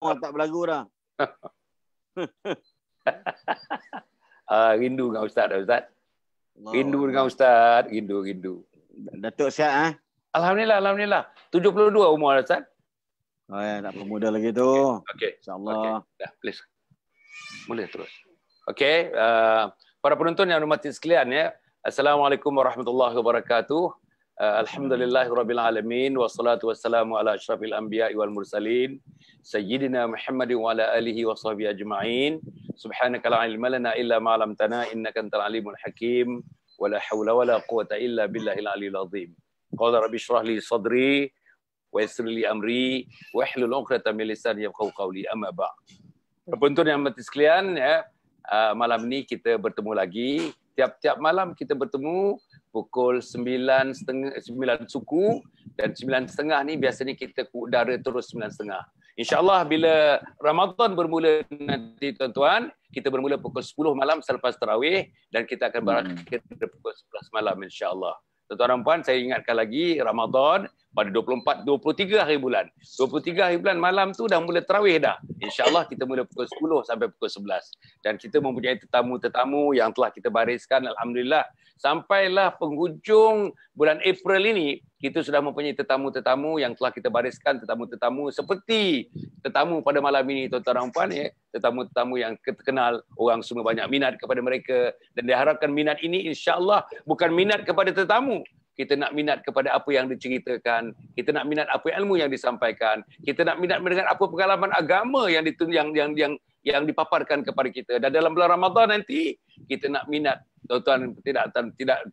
tak berlagu dah. Rindu dengan Ustaz dah, Ustaz. Allah Rindu Allah. dengan Ustaz. Rindu. Datuk sihat Alhamdulillah. 72 umur Ustaz. Oh ya, tak pemuda lagi tu. Okey. InsyaAllah. Okay. Dah, please. Boleh terus. Okey, para penonton yang hormati sekalian ya. Assalamualaikum warahmatullahi wabarakatuh. Alhamdulillahirabbil alamin wassalatu wassalamu ala asyrafil anbiya'i wal mursalin sayyidina Muhammadin wa ala alihi washabbihi ajma'in. Subhanaka la ilma lana illa ma 'allamtana innaka antal alimul hakim wa la haula wa la quwwata illa billahil aliyil azim. Qala rabbi shrah li sadri wa yassir li amri wa hlul 'uqdatam min lisani yafqahu qawli, amma ba'd. Penonton yang hormati sekalian ya, malam ni kita bertemu lagi. Tiap-tiap malam kita bertemu pukul 9.30, 9 suku, dan 9.30 ni biasanya kita ke udara terus 9.30. InsyaAllah bila Ramadan bermula nanti tuan-tuan, kita bermula pukul 10 malam selepas tarawih dan kita akan berakhir pukul 11 malam insyaAllah. Tuan-tuan dan puan, saya ingatkan lagi Ramadan pada 23 hari bulan. 23 hari bulan malam tu dah mula tarawih dah. InsyaAllah kita mula pukul 10 sampai pukul 11. Dan kita mempunyai tetamu-tetamu yang telah kita bariskan. Alhamdulillah. Sampailah penghujung bulan April ini, kita sudah mempunyai tetamu-tetamu yang telah kita bariskan. Tetamu-tetamu seperti tetamu pada malam ini, tuan-tuan dan puan. Ya. Tetamu-tetamu yang terkenal. Orang semua banyak minat kepada mereka. Dan diharapkan minat ini insyaAllah bukan minat kepada tetamu. Kita nak minat kepada apa yang diceritakan. Kita nak minat apa ilmu yang disampaikan. Kita nak minat mendengar apa pengalaman agama yang dipaparkan kepada kita. Dan dalam bulan Ramadan nanti kita nak minat, tuan-tuan, tidak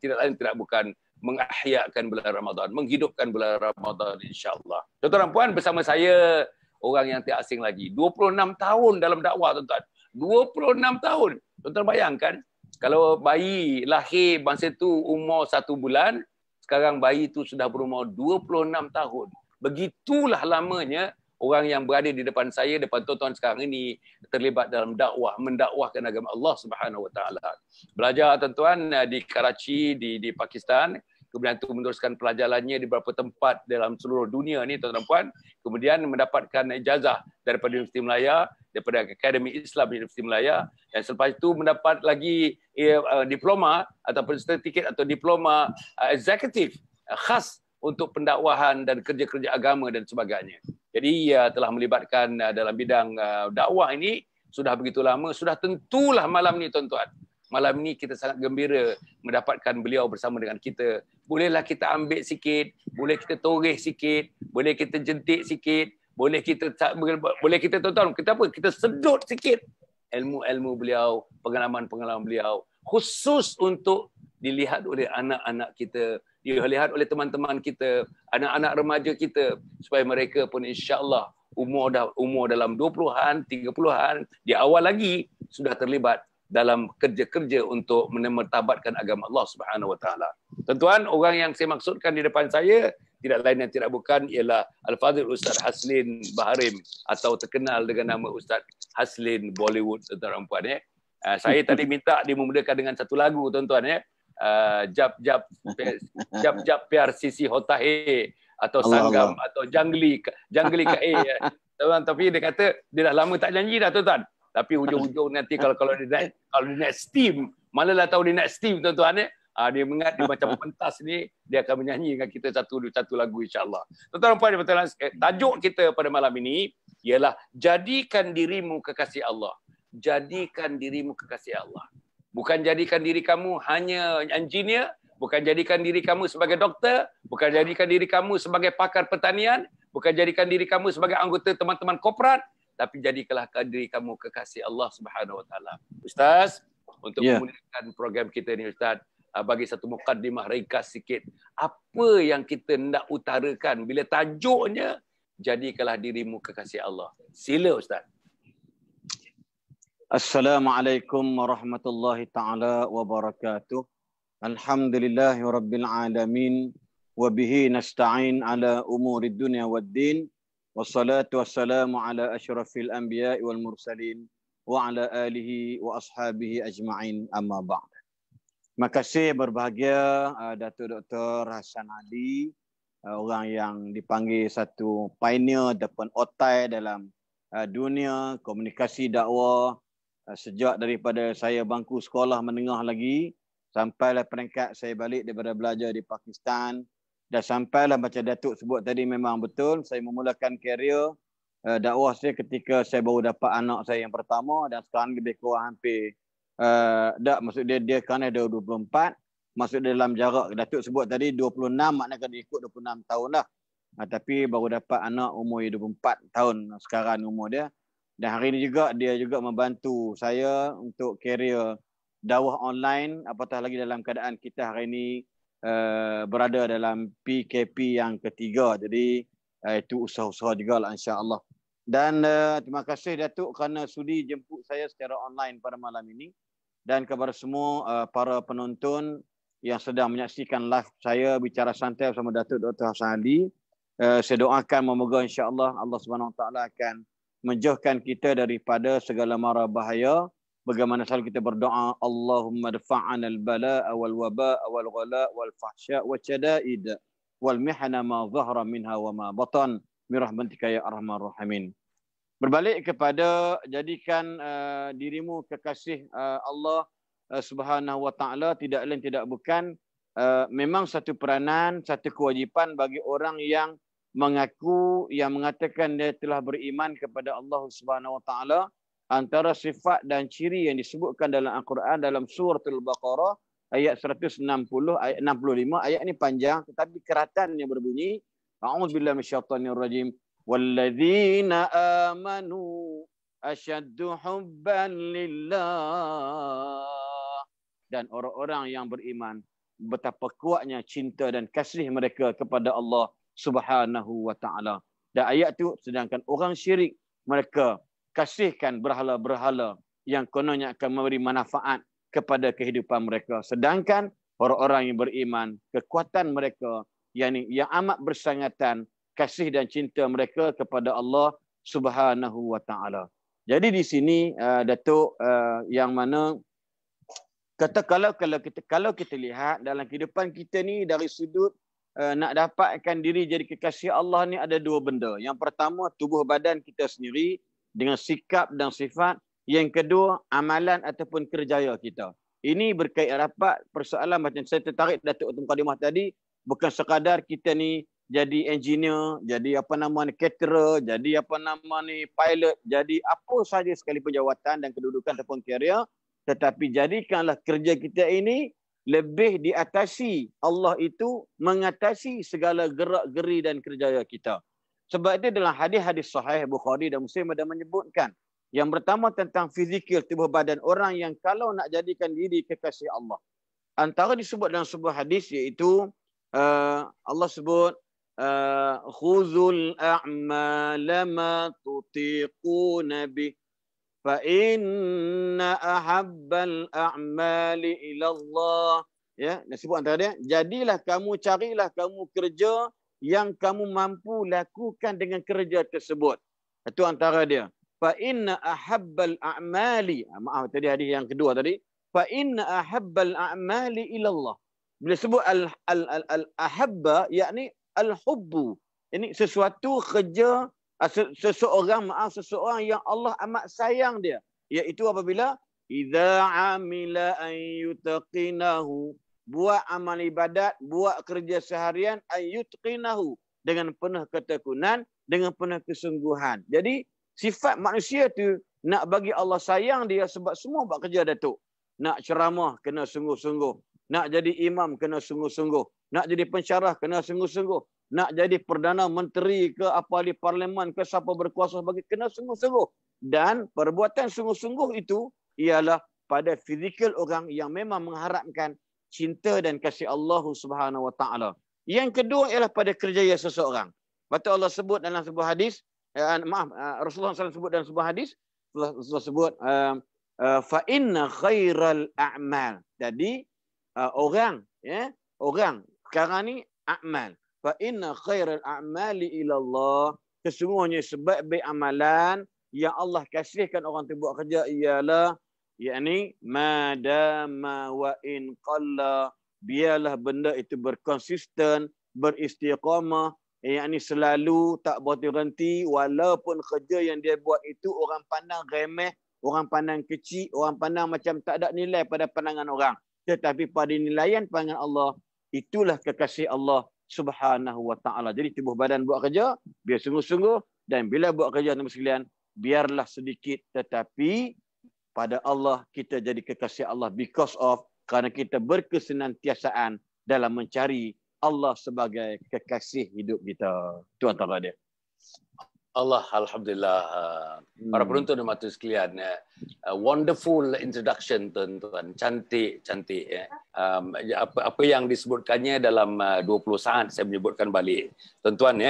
lain tidak bukan mengahyakan bulan Ramadan, menghidupkan bulan Ramadan insya-Allah. Tuan-tuan dan puan, bersama saya orang yang tak asing lagi. 26 tahun dalam dakwah, tuan-tuan. 26 tahun. Tuan-tuan bayangkan kalau bayi lahir masa tu umur 1 bulan, sekarang bayi itu sudah berumur 26 tahun. Begitulah lamanya orang yang berada di depan saya, depan tuan-tuan sekarang ini terlibat dalam dakwah, mendakwahkan agama Allah Subhanahu Wa Taala. Belajar tuan-tuan di Karachi di Pakistan, kemudian itu meneruskan pelajarannya di beberapa tempat dalam seluruh dunia ni tuan-tuan dan puan, kemudian mendapatkan ijazah daripada Universiti Melaya, daripada Akademi Islam Universiti Melaya, dan selepas itu mendapat lagi diploma ataupun sertifikat atau diploma eksekutif khas untuk pendakwahan dan kerja-kerja agama dan sebagainya. Jadi ia telah melibatkan dalam bidang dakwah ini sudah begitu lama, sudah tentulah malam ni tuan-tuan. Malam ni kita sangat gembira mendapatkan beliau bersama dengan kita. Bolehlah kita ambil sikit, boleh kita toreh sikit, boleh kita jentik sikit, boleh kita tuan-tuan, kita sedut sikit ilmu-ilmu beliau, pengalaman-pengalaman beliau, khusus untuk dilihat oleh anak-anak kita, dilihat oleh teman-teman kita, anak-anak remaja kita, supaya mereka pun insya-Allah umur dalam 20-an, 30-an, di awal lagi sudah terlibat dalam kerja-kerja untuk menertabatkan agama Allah Subhanahu Wa Taala. Tuan-tuan, orang yang saya maksudkan di depan saya tidak lain dan tidak bukan ialah Al-Fadhil Ustaz Haslin Baharim, atau terkenal dengan nama Ustaz Haslin Bollywood, tuan-tuan dan puan. Saya tadi minta dia memudahkan dengan satu lagu, tuan-tuan. Jap Pyar Sisi Hota Hai, atau Sanggam, atau Jangli Kae. Tapi dia kata dia dah lama tak nyanyi dah, tuan-tuan. Tapi hujung-hujung nanti kalau dia naik steam, malalah tahu dia naik steam, tuan-tuan. Dia mengat dia macam pentas ni, dia akan menyanyi dengan kita satu lagu insya-Allah. Tuan-tuan dan puan, tajuk kita pada malam ini ialah jadikan dirimu kekasih Allah. Jadikan dirimu kekasih Allah. Bukan jadikan diri kamu hanya engineer, bukan jadikan diri kamu sebagai doktor, bukan jadikan diri kamu sebagai pakar pertanian, bukan jadikan diri kamu sebagai anggota teman-teman korporat, tapi jadikanlah diri kamu kekasih Allah Subhanahu Wa Taala. Ustaz, untuk memulakan program kita ni Ustaz, bagi satu mukaddimah ringkas sikit, apa yang kita nak utarakan bila tajuknya jadikanlah dirimu kekasih Allah. Sila Ustaz. Assalamualaikum warahmatullahi taala wabarakatuh. Alhamdulillahirabbil alamin wa bihi nasta'in ala umurid dunya waddin. Wassalatu wassalamu ala asyrafil anbiya'i wal mursalin wa ala alihi wa ashabihi ajma'in, amma ba'd. Terima kasih berbahagia Datuk Dr. Hasan Ali, orang yang dipanggil satu pioneer depan otai dalam dunia komunikasi dakwah sejak daripada saya bangku sekolah menengah lagi sampailah peringkat saya balik daripada belajar di Pakistan dan sampailah macam Datuk sebut tadi memang betul saya memulakan karier dakwah saya ketika saya baru dapat anak saya yang pertama dan sekarang lebih kurang hampir maksud dia kan ada 24 maksud dalam jarak Datuk sebut tadi 26 maknanya kena ikut 26 tahun lah. Tapi baru dapat anak umur 24 tahun sekarang umur dia. Dan hari ini juga dia juga membantu saya untuk karier dakwah online apatah lagi dalam keadaan kita hari ini berada dalam PKP yang ketiga. Jadi itu usaha-usaha juga lah insya-Allah. Dan terima kasih Datuk kerana sudi jemput saya secara online pada malam ini. Dan kepada semua para penonton yang sedang menyaksikan live saya bicara santai bersama Datuk Dr. Hassan Ali. Saya doakan memoga insya-Allah Allah Subhanahu Wa Taala akan menjauhkan kita daripada segala mara bahaya. Bagaimana selalu kita berdoa, Allahumma dafa'ana al-bala'a wal waba'a wal ghala' wal fahsya' wal syada'id wal mihna ma zahara minha wa ma batan bi rahmatika ya arhamar rahimin. Berbalik kepada jadikan dirimu kekasih Allah Subhanahu Wa Taala tidak lain tidak bukan memang satu peranan, satu kewajipan bagi orang yang mengaku, yang mengatakan dia telah beriman kepada Allah Subhanahu Wa Taala. Antara sifat dan ciri yang disebutkan dalam Al-Quran dalam suratul Baqarah ayat 160 ayat 65 ayat ini panjang tetapi keratannya berbunyi a'udzubillahi minasyaitonir rajim walladzina amanu asyaddu hubban lillah dan orang-orang yang beriman betapa kuatnya cinta dan kasih mereka kepada Allah Subhanahu Wa Taala. Dan ayat itu sedangkan orang syirik mereka kasihkan berhala-berhala yang kononnya akan memberi manfaat kepada kehidupan mereka. Sedangkan orang-orang yang beriman kekuatan mereka yang amat bersangatan kasih dan cinta mereka kepada Allah Subhanahu Wa Taala. Jadi di sini Datuk yang mana kata kalau kita lihat dalam kehidupan kita ni dari sudut nak dapatkan diri jadi kekasih Allah ni ada dua benda. Yang pertama tubuh badan kita sendiri dengan sikap dan sifat. Yang kedua amalan ataupun kerjaya kita. Ini berkait rapat persoalan macam saya tertarik Datuk Mukadimah tadi bukan sekadar kita ni jadi engineer, jadi apa nama ni caterer, jadi apa nama ni pilot, jadi apa saja sekalipun jawatan dan kedudukan ataupun karier, tetapi jadikanlah kerja kita ini lebih diatasi. Allah itu mengatasi segala gerak-geri dan kerjaya kita. Sebab itu dalam hadis-hadis sahih Bukhari dan Muslim ada menyebutkan yang pertama tentang fizikal tubuh badan orang yang kalau nak jadikan diri kekasih Allah. Antara disebut dalam sebuah hadis iaitu Allah sebut khuzul a'mala ma tutiquna bih fa inna ahabbal a'mali ila Allah. Ya, disebut antara dia, jadilah kamu carilah kamu kerja yang kamu mampu lakukan dengan kerja tersebut. Itu antara dia. Fa inna ahabbal a'mali, maaf tadi hadis yang kedua tadi, fa inna ahabbal a'mali ila Allah. Bila sebut al-ahabba yakni al-hubbu. Ini sesuatu kerja seseorang yang Allah amat sayang dia, iaitu apabila idza amila an yutqinahu, buat amal ibadat, buat kerja seharian an yutqinahu dengan penuh ketekunan, dengan penuh kesungguhan. Jadi sifat manusia tu nak bagi Allah sayang dia sebab semua buat kerja Datuk. Nak ceramah kena sungguh-sungguh, nak jadi imam kena sungguh-sungguh, nak jadi pensyarah kena sungguh-sungguh, nak jadi Perdana Menteri ke apa di parlimen ke siapa berkuasa bagi kena sungguh-sungguh. Dan perbuatan sungguh-sungguh itu ialah pada fizikal orang yang memang mengharapkan cinta dan kasih Allah Subhanahu Wa Taala. Yang kedua ialah pada kerjaya seseorang. Betul Allah sebut dalam sebuah hadis, Rasulullah SAW sebut dalam sebuah hadis, Rasulullah sebut fa inna khairal a'mal. Jadi orang sekarang ni amal. Fa inna khairal a'mali ila Allah, sesungguhnya sebaik-baik amalan yang Allah kasihkan orang tu buat kerja ialah yakni madama wa in qalla, biarlah benda itu berkonsisten, beristiqamah, yang ni selalu tak berhenti walaupun kerja yang dia buat itu orang pandang remeh, orang pandang kecil, orang pandang macam tak ada nilai pada pandangan orang. Tetapi pada nilaian pandangan Allah, itulah kekasih Allah Subhanahu wa taala. Jadi tubuh badan buat kerja biar sungguh-sungguh, dan bila buat kerja teman sekalian biarlah sedikit, tetapi pada Allah kita jadi kekasih Allah because of, kerana kita berkesenantiasaan dalam mencari Allah sebagai kekasih hidup kita. Itu antara dia. Allah, Alhamdulillah. Para penonton dan mata sekalian, wonderful introduction tuan-tuan, cantik. Apa yang disebutkannya dalam 20 saat saya menyebutkan balik. Tuan-tuan,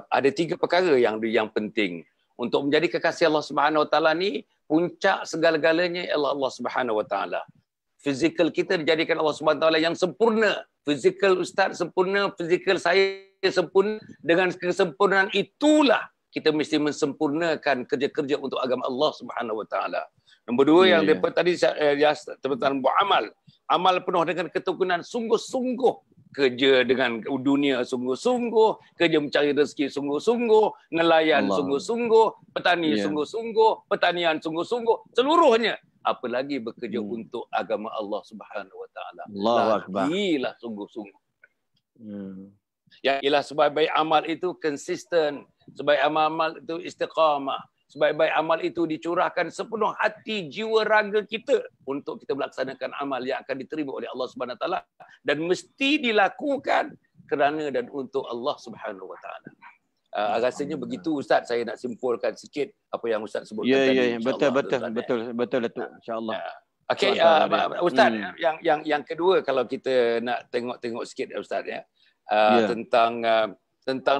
ada 3 perkara yang penting. Untuk menjadi kekasih Allah Subhanahu Wa Taala ni, puncak segala-galanya ialah Allah Subhanahu Wa Taala. Fizikal kita dijadikan Allah Subhanahu Wa Taala yang sempurna. Fizikal ustaz sempurna, fizikal saya sempurna. Dengan kesempurnaan itulah kita mesti mensempurnakan kerja-kerja untuk agama Allah Subhanahu Wa Taala. Nombor 2 yang tadi teman-teman buat amal. Amal penuh dengan ketekunan, sungguh-sungguh kerja dengan dunia, sungguh-sungguh kerja mencari rezeki, sungguh-sungguh nelayan, sungguh-sungguh petani, sungguh-sungguh pertanian, sungguh-sungguh seluruhnya. Apalagi bekerja untuk agama Allah Subhanahu Wa Taala. Allahu Akbar. Lagilah sungguh-sungguh. Yang ialah sebaik-baik amal itu konsisten, sebaik amal itu istiqamah, sebaik-baik amal itu dicurahkan sepenuh hati, jiwa, raga kita untuk kita melaksanakan amal yang akan diterima oleh Allah Subhanahu Wa Taala, dan mesti dilakukan kerana dan untuk Allah Subhanahu Wa Taala. Rasanya begitu Ustaz, saya nak simpulkan sikit apa yang Ustaz sebutkan tadi. Betul Datuk, insya-Allah. Okey, Ustaz, yang kedua kalau kita nak tengok sikit Ustaz tentang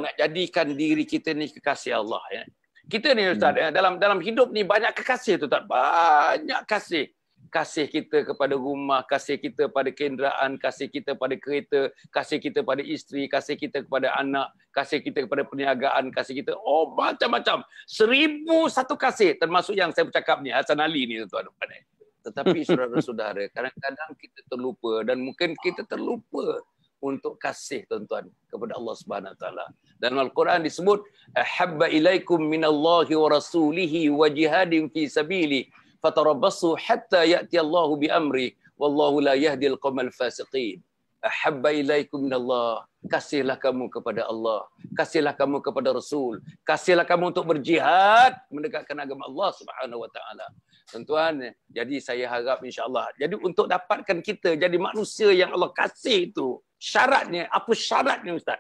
nak jadikan diri kita ni kekasih Allah ya. Kita ni Ustaz dalam hidup ni banyak kekasih tu Ustaz, banyak kasih. Kasih kita kepada rumah, kasih kita pada kenderaan, kasih kita pada kereta, kasih kita pada isteri, kasih kita kepada anak, kasih kita kepada perniagaan, kasih kita macam-macam. 1001 kasih, termasuk yang saya bercakap ni, Hasan Ali ni tuan-tuan. Tetapi saudara-saudara, kadang-kadang kita terlupa, dan mungkin kita terlupa untuk kasih tuan-tuan kepada Allah Subhanahu Wa Taala. Dalam Al-Quran disebut habba ilaikum minallahi wa rasulihi wa jihadin fi sabili fatarabbasu hatta ya'ti Allahu bi amri wallahu la yahdil qaumal fasiqin. Habba ilaikum minallah, kasihlah kamu kepada Allah, kasihlah kamu kepada Rasul, kasihlah kamu untuk berjihad menegakkan agama Allah Subhanahu Wa Taala. Tuan-tuan, jadi saya harap insya-Allah, jadi untuk dapatkan kita jadi manusia yang Allah kasih itu, syaratnya, apa syaratnya Ustaz?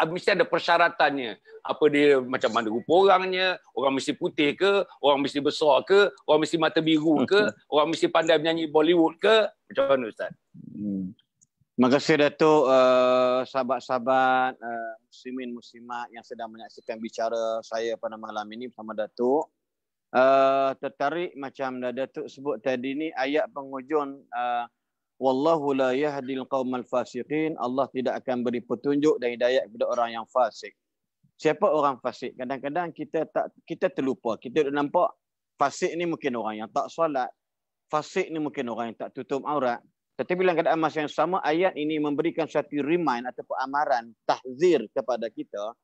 Mesti ada persyaratannya. Apa dia, macam mana rupa orangnya, orang mesti putih ke, orang mesti besar ke, orang mesti mata biru ke, orang mesti pandai menyanyi Bollywood ke, macam mana Ustaz? Terima kasih Datuk, sahabat-sahabat muslimin muslimat yang sedang menyaksikan bicara saya pada malam ini bersama Datuk. Tertarik macam Datuk sebut tadi ni, ayat penghujung wallahu la yahdil qaumal fasiqin, Allah tidak akan beri petunjuk dan hidayah kepada orang yang fasik. Siapa orang fasik? Kadang-kadang kita terlupa. Kita nampak fasik ni mungkin orang yang tak solat, fasik ni mungkin orang yang tak tutup aurat. Tetapi dalam keadaan masa yang sama, ayat ini memberikan satu remind ataupun amaran, tahzir kepada kita.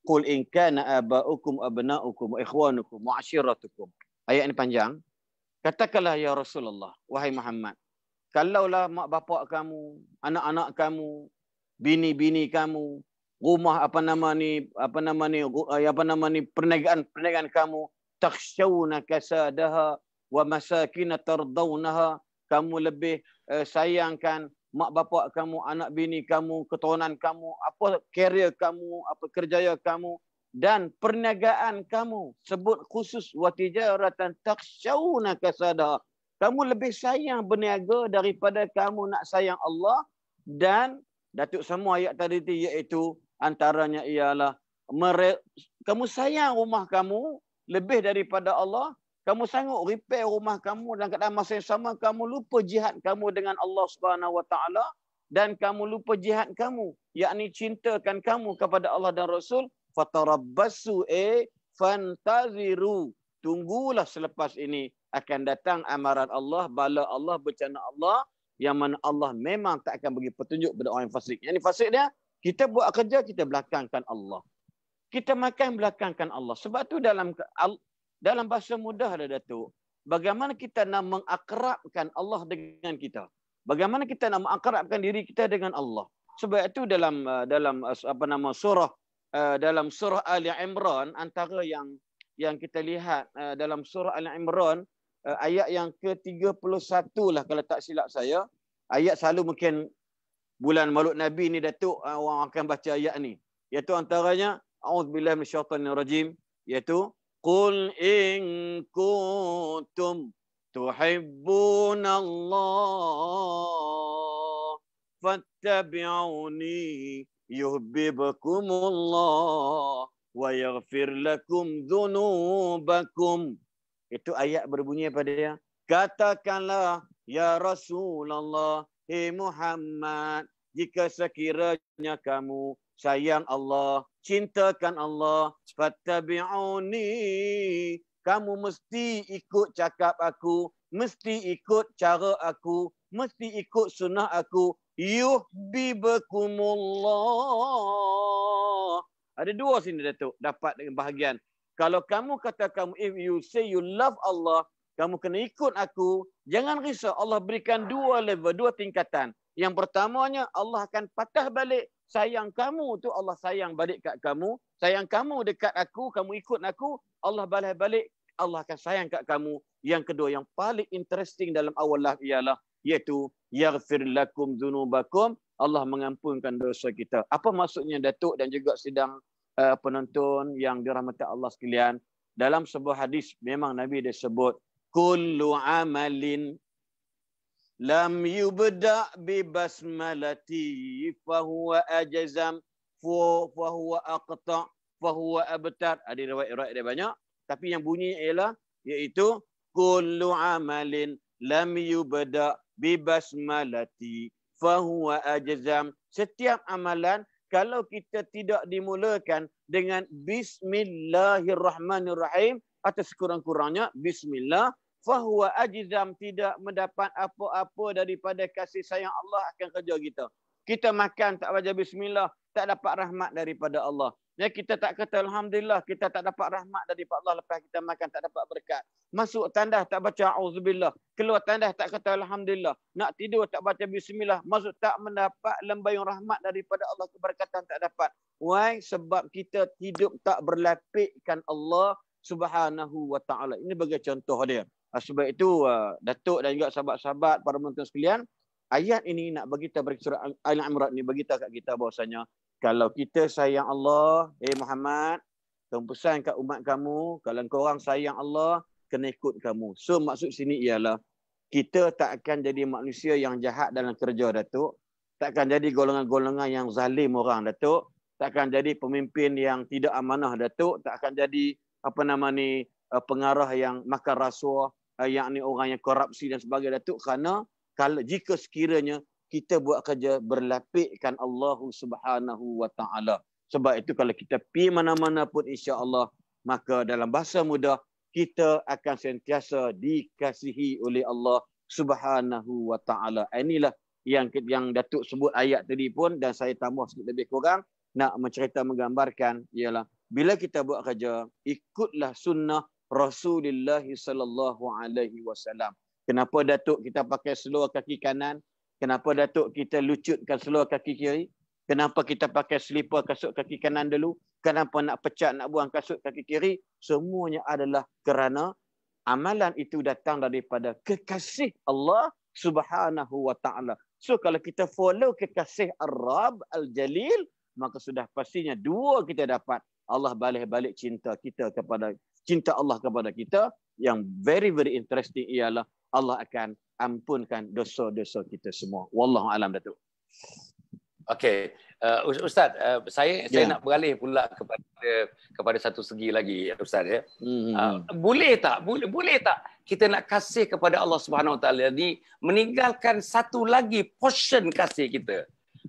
Qul in kana aba'ukum abna'ukum wa ikhwanukum wa ashiratukum. Ayat ini panjang. Katakanlah ya Rasulullah, wahai Muhammad, kalaulah mak bapak kamu, anak-anak kamu, bini-bini kamu, rumah perniagaan kamu, takhshawna kasadaha wa masakin tardawnaha, kamu lebih sayangkan mak bapak kamu, anak bini kamu, keturunan kamu, apa karier kamu, apa kerjaya kamu, dan perniagaan kamu. Sebut khusus wa tijaratan takhshawna kasadaha, kamu lebih sayang berniaga daripada kamu nak sayang Allah. Dan Datuk semua ayat tadi itu, iaitu antaranya ialah kamu sayang rumah kamu lebih daripada Allah. Kamu sanggup repair rumah kamu, dan kadang masa yang sama kamu lupa jihad kamu dengan Allah Subhanahu Wa Taala, dan kamu lupa jihad kamu, yakni cintakan kamu kepada Allah dan Rasul. Fatarabbasu fantaziru, tunggulah selepas ini akan datang amaran Allah, bala Allah, bencana Allah, yang mana Allah memang tak akan bagi petunjuk kepada orang yang fasik. Yang ini fasik dia Kita buat kerja, kita belakangkan Allah. Kita makan, belakangkan Allah. Sebab tu dalam bahasa mudah ada Datuk. Bagaimana kita nak mengakrabkan Allah dengan kita? Bagaimana kita nak mengakrabkan diri kita dengan Allah? Sebab itu dalam surah Ali Imran, antara yang kita lihat dalam surah Ali Imran, ayat yang ke-31 lah kalau tak silap saya. Ayat selalu mungkin bulan Maulud Nabi ni Datuk orang akan baca ayat ni. Iaitu antaranya a'udzubillahi minasyaitonirrajim, iaitu qul in kuntum tuhibbunallah fattabi'uni yuhibbukumullah wa yaghfir lakum dhunubakum. Itu ayat berbunyi pada dia. Katakanlah ya Rasulullah, hei Muhammad, jika sekiranya kamu sayang Allah, cintakan Allah, fattabi'uni, kamu mesti ikut cakap aku, mesti ikut cara aku, mesti ikut sunnah aku. Yuhibbukumullah. Ada dua sini Datuk, dapat bahagian. Kalau kamu kata if you say you love Allah, kamu kena ikut aku. Jangan risau, Allah berikan dua level, dua tingkatan. Yang pertamanya, Allah akan patah balik. Sayang kamu tu Allah sayang balik kat kamu. Sayang kamu dekat aku, kamu ikut aku, Allah balas balik. Allah akan sayang kat kamu. Yang kedua, yang paling interesting dalam awal ialah, iaitu yaghfir lakum dzunubakum, Allah mengampunkan dosa kita. Apa maksudnya Datuk dan juga sidang penonton yang dirahmati Allah sekalian? Dalam sebuah hadis memang Nabi dia sebut kullu amalin lam yubda bi basmalati fahuwa ajzam fahuwa aqta fahuwa abtar. Ada riwayat dia banyak, tapi yang bunyi ialah iaitu kullu amalin lam yubda bi basmalati fahuwa ajzam. Setiap amalan kalau kita tidak dimulakan dengan bismillahirrahmanirrahim atau sekurang-kurangnya bismillah, fahuwa ajzam, tidak mendapat apa-apa daripada kasih sayang Allah akan kerja kita. Kita makan tak baca bismillah, tak dapat rahmat daripada Allah. Ya, kita tak kata alhamdulillah, kita tak dapat rahmat daripada Allah lepas kita makan, tak dapat berkat. Masuk tandas tak baca auzubillah, keluar tandas tak kata alhamdulillah, nak tidur tak baca bismillah, masuk tak mendapat lembayung rahmat daripada Allah, keberkatan tak dapat. Why? Sebab kita hidup tak berlapikkan Allah Subhanahu wa taala. Ini sebagai contoh dia. Sebab itu Datuk dan juga sahabat-sahabat para penonton sekalian, ayat ini nak bagi kita surah Al-Imran ni bagi kat kita bahwasanya kalau kita sayang Allah, Muhammad, kamu pesan kat umat kamu, kalau korang sayang Allah, kena ikut kamu. So maksud sini ialah kita tak akan jadi manusia yang jahat dalam kerja Datuk, tak akan jadi golongan-golongan yang zalim orang Datuk, tak akan jadi pemimpin yang tidak amanah Datuk, tak akan jadi pengarah yang makan rasuah, yakni orang yang korupsi dan sebagainya Datuk, kerana kalau jika sekiranya kita buat kerja berlapikkan Allah Subhanahu wa taala. Sebab itu kalau kita pergi mana-mana pun insya-Allah, maka dalam bahasa mudah kita akan sentiasa dikasihi oleh Allah Subhanahu wa taala. Inilah yang Datuk sebut ayat tadi pun, dan saya tambah sedikit lebih kurang nak mencerita menggambarkan ialah bila kita buat kerja, ikutlah sunnah Rasulullah sallallahu alaihi wasallam. Kenapa Datuk kita pakai seluar kaki kanan? Kenapa Datuk kita lucutkan seluar kaki kiri? Kenapa kita pakai selipar kasut kaki kanan dulu? Kenapa nak pecat, nak buang kasut kaki kiri? Semuanya adalah kerana amalan itu datang daripada kekasih Allah Subhanahu wa taala. So kalau kita follow kekasih Ar-Rabb Al-Jalil, maka sudah pastinya dua kita dapat. Allah balik cinta Allah kepada kita. Yang very very interesting ialah Allah akan ampunkan dosa-dosa kita semua. Wallahu alam Datuk. Okey, Ustaz, saya nak beralih pula kepada satu segi lagi Ustaz ya. Boleh tak kita nak kasih kepada Allah Subhanahu Wa Taala ni meninggalkan satu lagi portion kasih kita.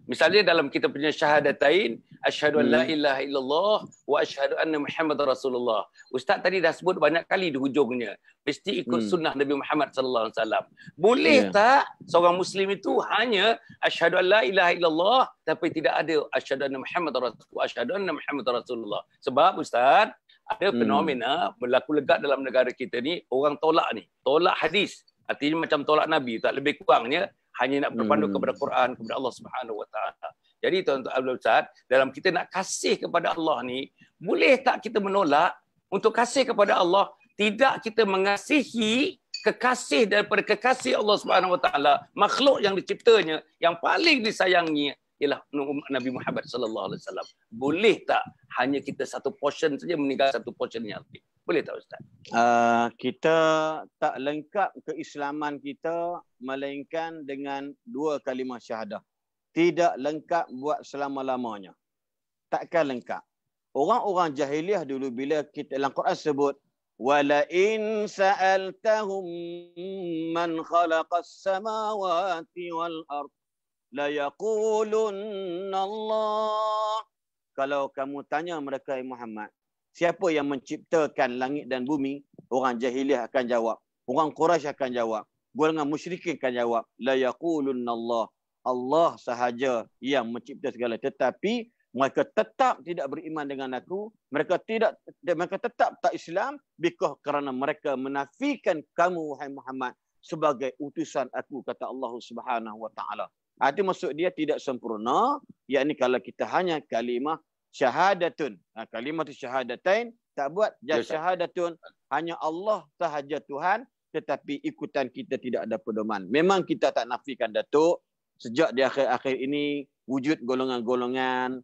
Misalnya dalam kita punya syahadatain, asyhadu an la Hmm. ilaha illallah wa asyhadu anna Muhammadar Rasulullah. Ustaz tadi dah sebut banyak kali di hujungnya. Mesti ikut sunnah Nabi Muhammad sallallahu alaihi wasallam. Boleh Ya. tak seorang muslim itu hanya asyhadu an la ilaha illallah tapi tidak ada asyhadu anna Muhammadar Rasulullah, asyhadu anna Muhammadar Rasulullah. Sebab Ustaz, ada fenomena berlaku legat dalam negara kita ni, orang tolak ni. Tolak hadis. Artinya macam tolak Nabi. Tak lebih kurangnya hanya nak berpandu kepada Quran, kepada Allah Subhanahu Wa Taala. Jadi tuan-tuan Abdul Ustaz, dalam kita nak kasih kepada Allah ni, boleh tak kita menolak untuk kasih kepada Allah, tidak kita mengasihi kekasih daripada kekasih Allah Subhanahu Wa Taala, makhluk yang diciptanya, yang paling disayangi ialah Nabi Muhammad sallallahu alaihi wasallam. Boleh tak hanya kita satu portion saja meninggal satu portion yang lain? Boleh tak Ustaz? Kita tak lengkap keislaman kita melainkan dengan 2 kalimah syahadah. Tidak lengkap buat selama-lamanya. Takkan lengkap. Orang-orang jahiliah dulu bila kita dalam Quran sebut wala in sa'altahum man khalaqas samawati wal ard la yaqulunna Allah. Kalau kamu tanya mereka Muhammad, siapa yang menciptakan langit dan bumi? Orang jahiliah akan jawab. Orang Quraisy akan jawab. Golongan musyrikin akan jawab. La yaqulunna Allah. Allah sahaja yang mencipta segala. Tetapi mereka tetap tidak beriman dengan aku. Mereka tetap tak Islam because kerana mereka menafikan kamu wahai Muhammad sebagai utusan aku, kata Allah Subhanahu Wa Taala. Itu maksud dia tidak sempurna, yakni kalau kita hanya kalimah syahadatun. Kalimah syahadatain tak buat syahadatun, hanya Allah sahaja Tuhan, tetapi ikutan kita tidak ada pedoman. Memang kita tak nafikan Datuk, sejak di akhir-akhir ini wujud golongan-golongan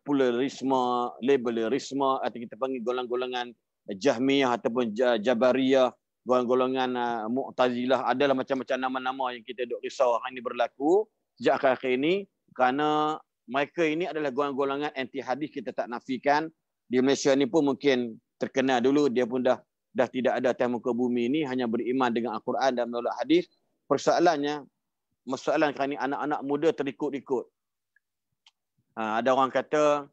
pluralisme, labelisme, atau kita panggil golongan-golongan Jahmiyah ataupun Jabariyah, golongan-golongan Mu'tazilah, adalah macam-macam nama-nama yang kita duk risau hari ini berlaku sejak akhir-akhir ini, kerana mereka ini adalah golongan-golongan anti hadis. Kita tak nafikan. Di Malaysia ni pun mungkin terkenal dulu, dia pun dah tidak ada atas muka bumi ini, hanya beriman dengan Al-Quran dan menolak hadis. Masalah kali ini anak-anak muda terikut-ikut. Ada orang kata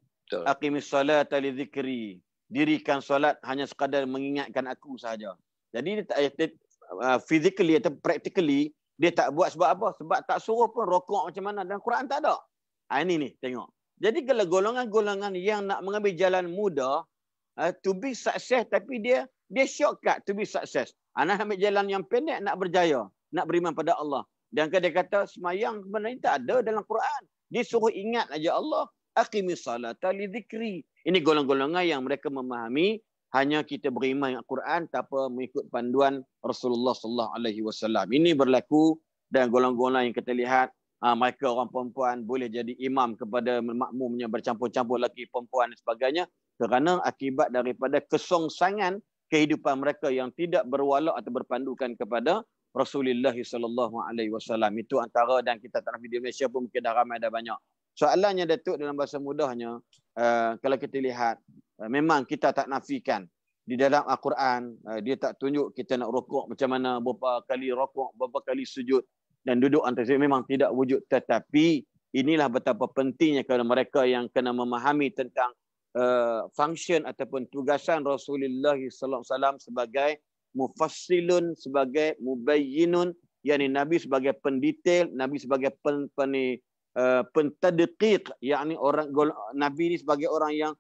aqimis salata li dzikri, dirikan solat hanya sekadar mengingatkan aku sahaja. Jadi physically atau practically dia tak buat. Sebab apa? Sebab tak suruh pun rokok macam mana, dan Quran tak ada. Ini tengok. Jadi kalau golongan-golongan yang nak mengambil jalan mudah to be success, tapi dia shortcut to be success. Nak ambil jalan yang pendek nak berjaya, nak beriman pada Allah. Dan dia kata semayang sebenarnya tak ada dalam Quran. Dia suruh ingat aja Allah. Aqimis salata li dzikri. Ini golongan-golongan yang mereka memahami hanya kita beriman dengan Quran tanpa mengikut panduan Rasulullah sallallahu alaihi wasallam. Ini berlaku dan golongan-golongan yang kita lihat, mereka orang perempuan boleh jadi imam kepada makmumnya, bercampur-campur lelaki perempuan dan sebagainya, kerana akibat daripada kesongsangan kehidupan mereka yang tidak berwala atau berpandukan kepada Rasulullah sallallahu alaihi wasallam. Itu antara, dan kita tak nak video Malaysia pun mungkin dah ramai dah banyak. Soalannya Datuk dalam bahasa mudahnya, kalau kita lihat, memang kita tak nafikan di dalam Al-Quran, dia tak tunjuk kita nak rokok macam mana, berapa kali rokok, berapa kali sujud dan duduk antara memang tidak wujud. Tetapi inilah betapa pentingnya kepada mereka yang kena memahami tentang function ataupun tugasan Rasulullah sallallahu alaihi wasallam sebagai mufassilun, sebagai mubayyinun, yakni Nabi sebagai pendetail, Nabi sebagai pentadqiq, yakni Nabi ini sebagai orang yang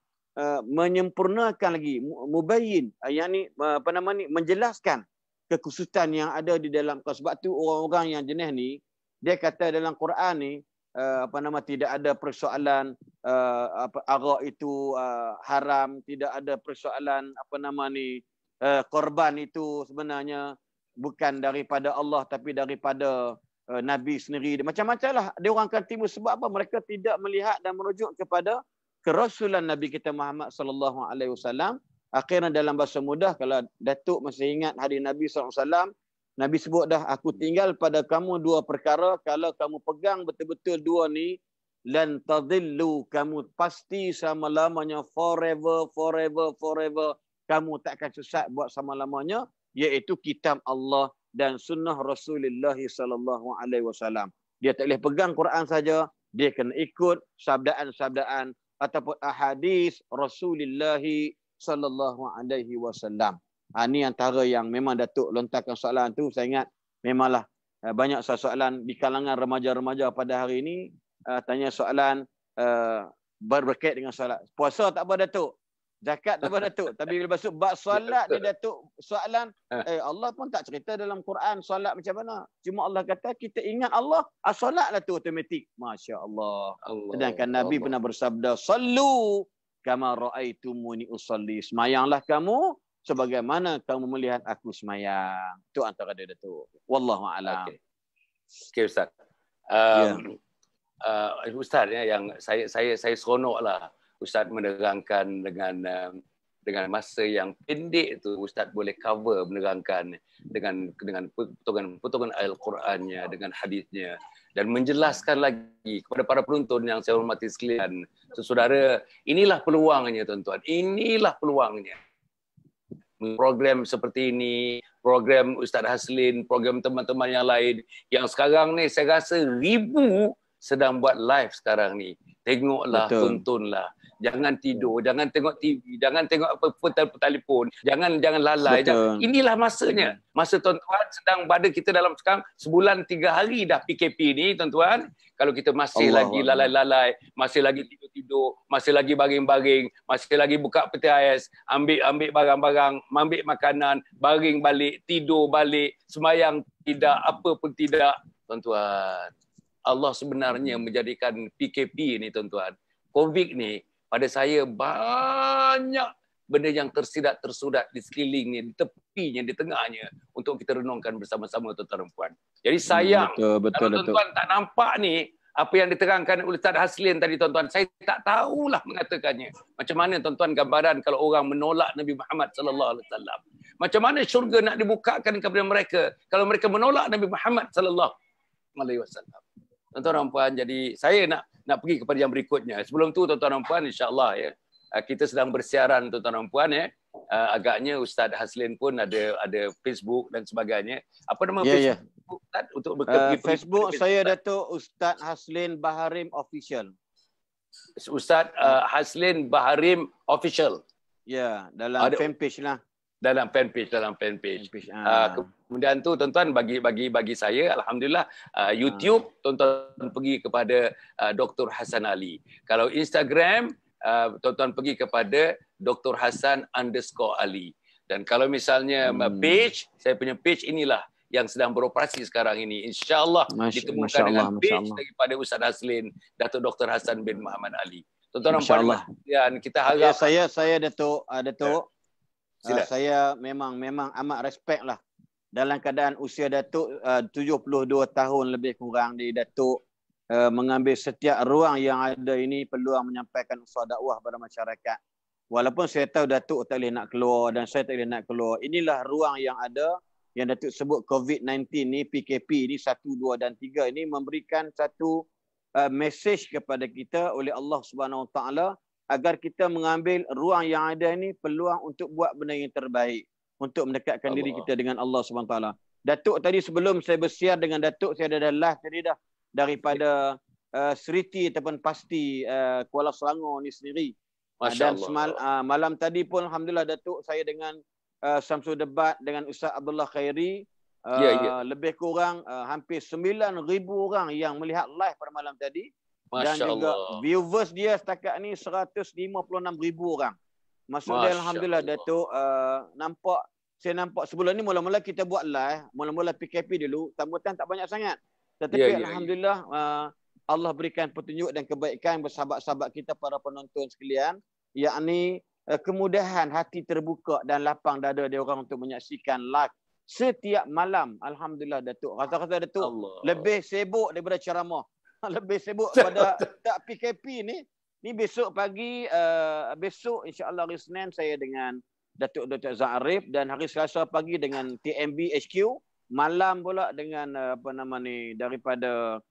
menyempurnakan lagi, mubayyin, yakni menjelaskan kekhususan yang ada di dalam. Sebab tu orang-orang yang jenis ni, dia kata dalam Quran ni tidak ada persoalan arak itu haram, tidak ada persoalan korban itu sebenarnya bukan daripada Allah tapi daripada Nabi sendiri. Macam-macam lah dia orang akan timbul. Sebab apa? Mereka tidak melihat dan merujuk kepada kerasulan Nabi kita Muhammad sallallahu alaihi wasallam. Akhirnya dalam bahasa mudah, kalau Datuk masih ingat hadis Nabi sallallahu alaihi wasallam, Nabi sebut dah, aku tinggal pada kamu 2 perkara, kalau kamu pegang betul-betul 2 ni, lan tadillu, kamu pasti selama-lamanya, forever, kamu takkan sesat buat selama-lamanya, iaitu kitab Allah dan sunnah Rasulullah sallallahu alaihi wasallam. Dia tak boleh pegang Quran saja, Dia kena ikut sabdaan-sabdaan ataupun ahadis Rasulullah sallallahu alaihi wasallam. Ini antara yang memang Datuk lontarkan soalan tu. Saya ingat memanglah banyak soalan di kalangan remaja-remaja pada hari ini tanya soalan berkait dengan solat. Puasa tak apa Datuk. Zakat tak apa Datuk. Tapi bila masuk bab solat ni Datuk, soalan Allah pun tak cerita dalam Quran solat macam mana. Cuma Allah kata kita ingat Allah, solatlah tu automatik. Masya-Allah. Sedangkan Nabi pernah bersabda, "Sallu kama raaitumuni usalli." Semayanglah kamu sebagaimana kamu melihat aku semayang. Itu antara dia Datuk. Wallahu a'lam. Okey Ustaz. Ustaz ya, yang saya seronoklah Ustaz menerangkan dengan masa yang pendek tu Ustaz boleh cover menerangkan dengan potongan Al-Qurannya, dengan hadisnya, dan menjelaskan lagi kepada para penonton yang saya hormati sekalian. Saudara, inilah peluangnya tuan-tuan. Inilah peluangnya. Program seperti ini, program Ustaz Haslin, program teman-teman yang lain yang sekarang ni saya rasa ribu sedang buat live sekarang ni. Tengoklah, tontonlah. Jangan tidur, jangan tengok TV, jangan tengok apa telefon, jangan lalai. Inilah masanya. Masa tuan-tuan sedang berada kita dalam sekarang sebulan 3 hari dah PKP ni tuan-tuan. Kalau kita masih lagi lalai-lalai, masih lagi tidur-tidur, masih lagi baring-baring, masih lagi buka peti ais, ambil barang-barang, ambil makanan, baring balik, tidur balik, sembahyang tidak, apa pun tidak, tuan-tuan. Allah sebenarnya menjadikan PKP ni tuan-tuan, COVID ni, pada saya banyak benda yang tersudat di sekelilingnya, di tepinya, di tengahnya untuk kita renungkan bersama-sama tuan-tuan dan puan. Jadi sayang kalau tuan-tuan tak nampak ni apa yang diterangkan oleh Ustaz Haslin tadi tuan-tuan, saya tak tahulah mengatakannya. Macam mana tuan-tuan gambaran kalau orang menolak Nabi Muhammad sallallahu alaihi wasallam? Macam mana syurga nak dibukakan kepada mereka kalau mereka menolak Nabi Muhammad sallallahu alaihi wasallam? Tuan-tuan dan puan, jadi saya nak pergi kepada yang berikutnya. Sebelum tu tuan-tuan dan puan, insya-Allah ya, kita sedang bersiaran tuan-tuan dan puan ya. Agaknya Ustaz Haslin pun ada Facebook dan sebagainya. Apa nama Facebook Ustaz untuk Facebook saya Datuk Ustaz Haslin Baharim Official. Ustaz Haslin Baharim Official. Ya, dalam fanpage lah. Dalam fanpage. Kemudian tu tuan-tuan bagi saya alhamdulillah YouTube tuan-tuan pergi kepada Dr. Hasan Ali. Kalau Instagram tuan-tuan pergi kepada Dr. Hasan _Ali. Dan kalau misalnya page, saya punya page inilah yang sedang beroperasi sekarang ini. InsyaAllah ditemukan dengan page daripada Ustaz Haslin, Datuk Dr. Hasan bin Muhammad Ali. Tuan-tuan dan kita harap saya Datuk saya memang amat respect lah. Dalam keadaan usia Datuk 72 tahun lebih kurang di Datuk mengambil setiap ruang yang ada ini peluang menyampaikan usaha dakwah kepada masyarakat. Walaupun saya tahu Datuk tak boleh nak keluar dan saya tak boleh nak keluar. Inilah ruang yang ada yang Datuk sebut COVID-19 ni, PKP ni 1, 2 dan 3 ini memberikan satu mesej kepada kita oleh Allah Subhanahu Wa Taala agar kita mengambil ruang yang ada ini peluang untuk buat benda yang terbaik untuk mendekatkan diri kita dengan Allah Subhanahu Wa Taala. Datuk tadi sebelum saya bersiar dengan Datuk, saya ada live tadi dah daripada Seriti ataupun Pasti Kuala Selangor ni sendiri. Dan malam tadi pun alhamdulillah Datuk saya dengan Samsul Debat dengan Ustaz Abdullah Khairi lebih kurang hampir 9,000 orang yang melihat live pada malam tadi. Dan juga viewers dia setakat ni 156,000 orang. Maksudnya alhamdulillah Datuk saya nampak sebelum ni mula-mula kita buat live, mula-mula PKP dulu, sambutan tak banyak sangat. Tetapi alhamdulillah Allah berikan petunjuk dan kebaikan bersahabat-sahabat kita para penonton sekalian, yakni kemudahan hati terbuka dan lapang dada dia orang untuk menyaksikan live setiap malam. Alhamdulillah Datuk. Rasa-rasa Datuk lebih sibuk daripada ceramah. Lebih sibuk pada tak PKP ni. Ni besok pagi, besok insya-Allah hari Senin saya dengan Datuk Dr. Zarif dan hari Selasa pagi dengan TMB HQ, malam pula dengan daripada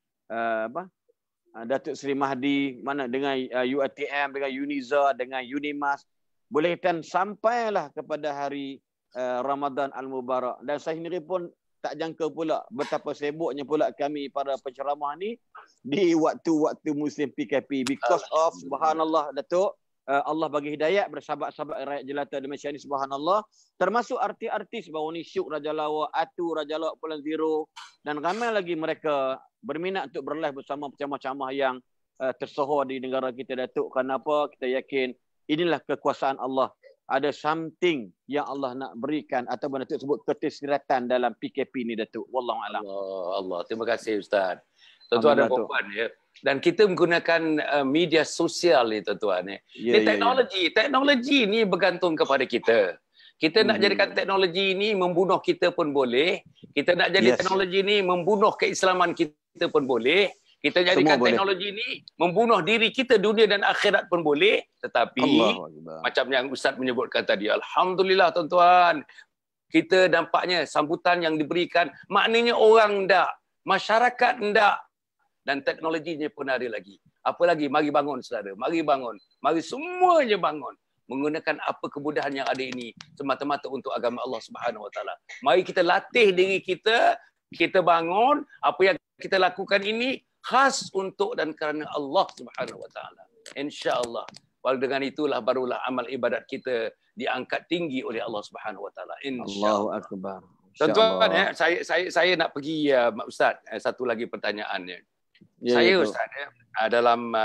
Datuk Seri Mahdi dengan UiTM, dengan Uniza, dengan Unimas. Boleh kan sampailah kepada hari Ramadan Al-Mubarak. Dan saya sendiri pun tak jangka pula betapa sibuknya pula kami para penceramah ni di waktu-waktu musim PKP. Because of, subhanallah Datuk, Allah bagi hidayat bersahabat-sahabat rakyat jelata di Malaysia ni, subhanallah. Termasuk artis-artis baru ni, Syuk Raja Lawak, Atu Raja Lawak Pulau Zero, dan ramai lagi mereka berminat untuk berlive bersama ceramah-ceramah yang tersohor di negara kita, Datuk. Kenapa? Kita yakin inilah kekuasaan Allah. Ada something yang Allah nak berikan atau Datuk sebut ketersiratan dalam PKP ni, Datuk. Wallahualam. Allah. Terima kasih Ustaz. Tuan-tuan dan puan ya. Dan kita menggunakan media sosial ni tuan-tuan ya. Ini teknologi. Teknologi ni bergantung kepada kita. Kita nak jadikan teknologi ini membunuh kita pun boleh. Kita nak jadi teknologi ini membunuh keislaman kita pun boleh. Kita jadikan teknologi ini membunuh diri kita dunia dan akhirat pun boleh. Tetapi macam yang Ustaz menyebutkan tadi, alhamdulillah tuan-tuan, kita dampaknya sambutan yang diberikan, maknanya orang ndak, masyarakat ndak, dan teknologinya pun ada lagi. Apa lagi? Mari bangun saudara, mari bangun. Mari semuanya bangun. Menggunakan apa kemudahan yang ada ini semata-mata untuk agama Allah Subhanahu Wa Taala. Mari kita latih diri kita, kita bangun, apa yang kita lakukan ini khas untuk dan kerana Allah Subhanahu Wa Taala. Insya-Allah. Walau dengan itulah barulah amal ibadat kita diangkat tinggi oleh Allah Subhanahu Wa Taala. Allahu akbar. Tuan-tuan ya, saya nak pergi Ustaz, satu lagi pertanyaannya. Saya Ustaz dalam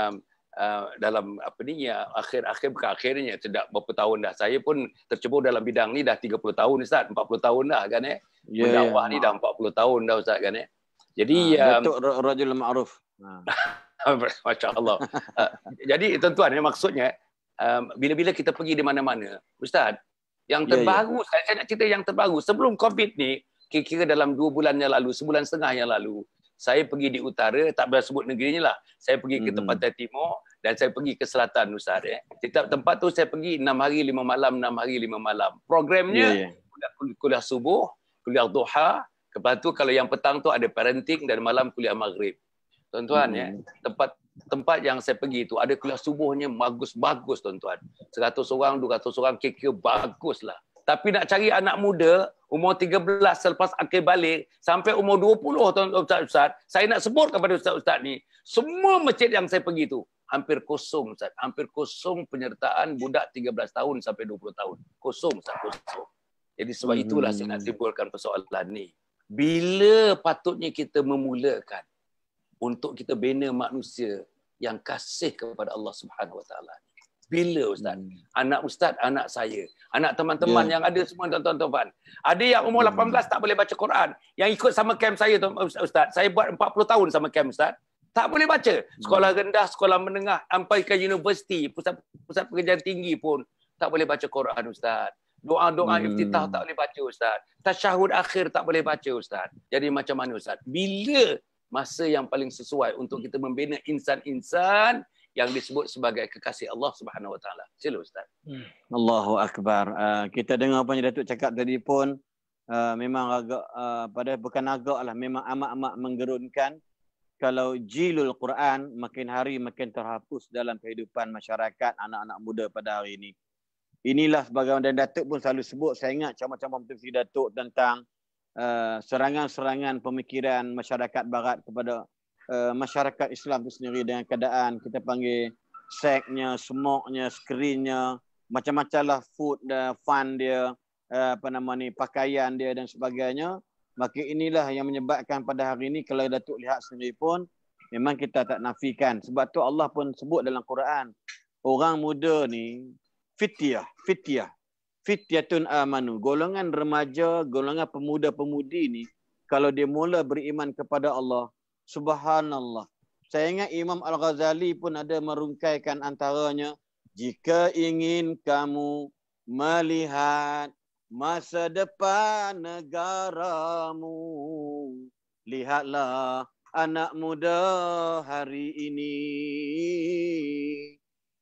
apa ni ya, akhirnya tidak berapa tahun dah. Saya pun tercebur dalam bidang ni dah 30 tahun Ustaz, 40 tahun dah kan ya. Mendakwah ni dah 40 tahun dah Ustaz kan ya. Jadi Datuk Rajul Ma'ruf. Masya-Allah. Jadi tuan-tuan ya, maksudnya bila-bila kita pergi di mana-mana, Ustaz, yang terbaru saya nak cerita yang terbaru sebelum Covid ni, kira-kira dalam 2 bulan yang lalu, sebulan setengah yang lalu, saya pergi di utara, tak boleh sebut negerinya lah. Saya pergi ke tempatan timur dan saya pergi ke selatan Ustaz ya. Setiap tempat tu saya pergi 6 hari 5 malam, 6 hari 5 malam. Programnya kuliah subuh, kuliah duha. Lepas tu kalau yang petang tu ada parenting dan malam kuliah maghrib. Tuan-tuan ya, tempat yang saya pergi tu ada kuliah subuhnya bagus-bagus tuan-tuan. 100 orang, 200 orang kira-kira baguslah. Tapi nak cari anak muda umur 13 selepas akhir balik sampai umur 20 tuan-tuan Ustaz, saya nak sebut kepada Ustaz-Ustaz ni, semua masjid yang saya pergi tu hampir kosong Ustaz. Hampir kosong penyertaan budak 13 tahun sampai 20 tahun. Kosong Ustaz, kosong. Jadi sebab itulah saya nak timbulkan persoalan ni. Bila patutnya kita memulakan untuk kita bina manusia yang kasih kepada Allah Subhanahu Wa Taala? Bila Ustaz? Anak Ustaz, anak saya, anak teman-teman yang ada semua tuan-tuan. Ada yang umur 18 tak boleh baca Quran. Yang ikut sama camp saya Ustaz. Saya buat 40 tahun sama camp Ustaz. Tak boleh baca. Sekolah rendah, sekolah menengah, sampai ke universiti, pusat pengajian tinggi pun tak boleh baca Quran Ustaz. Doa-doa iftitah tak boleh baca Ustaz. Tasyahud akhir tak boleh baca Ustaz. Jadi macam mana Ustaz? Bila masa yang paling sesuai untuk kita membina insan-insan yang disebut sebagai kekasih Allah Subhanahu Wa Taala? Sila Ustaz. Allahu akbar. Kita dengar apa yang Datuk cakap tadi pun memang agak bukan agak lah, memang amat-amat menggerunkan. Kalau jilul Quran makin hari makin terhapus dalam kehidupan masyarakat anak-anak muda pada hari ini. Inilah sebagaimana dan Datuk pun selalu sebut, saya ingat macam-macam motivasi Datuk tentang serangan-serangan pemikiran masyarakat barat kepada masyarakat Islam itu sendiri dengan keadaan kita panggil seksnya, smoke-nya, skrinnya, macam-macam lah, food dia, fun dia, pakaian dia dan sebagainya. Maka inilah yang menyebabkan pada hari ini kalau Datuk lihat sendiri pun memang kita tak nafikan. Sebab tu Allah pun sebut dalam Quran, orang muda ni fityatun amanu, golongan remaja, golongan pemuda-pemudi ni kalau dia mula beriman kepada Allah, subhanallah. Saya ingat Imam Al-Ghazali pun ada merungkaikan antaranya, jika ingin kamu melihat masa depan negaramu, lihatlah anak muda hari ini.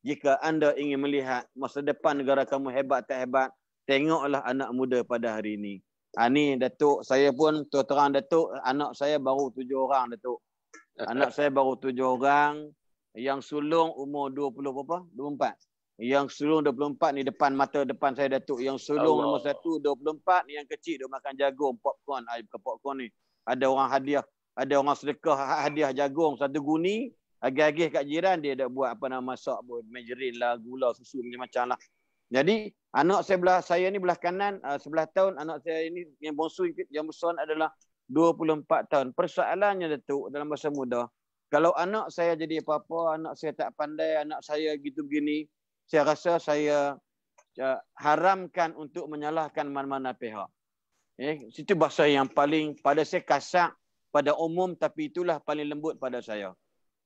Jika anda ingin melihat masa depan negara kamu hebat tak hebat, tengoklah anak muda pada hari ini. Ni Datuk, saya pun terang Datuk, anak saya baru 7 orang Datuk. Anak saya baru 7 orang. Yang sulung umur 20 berapa? 24. Yang sulung 24 ni depan mata depan saya Datuk. Yang sulung Allah. nombor 1 24, yang kecil dia makan jagung, popcorn, bukan popcorn ni. Ada orang hadiah, ada orang sedekah hadiah jagung 1 guni, agih-agih kat jiran dia dah buat apa nama masak margarin lah, gula, susu macam-macam lah. Jadi anak saya ni belah kanan 11 tahun, anak saya ini yang bongsu yang besar adalah 24 tahun. Persoalannya Datuk dalam bahasa muda, kalau anak saya jadi apa-apa, anak saya tak pandai, anak saya gitu begini, saya rasa saya haramkan untuk menyalahkan mana-mana pihak. Situ bahasa yang paling pada saya kasar pada umum, tapi itulah paling lembut pada saya.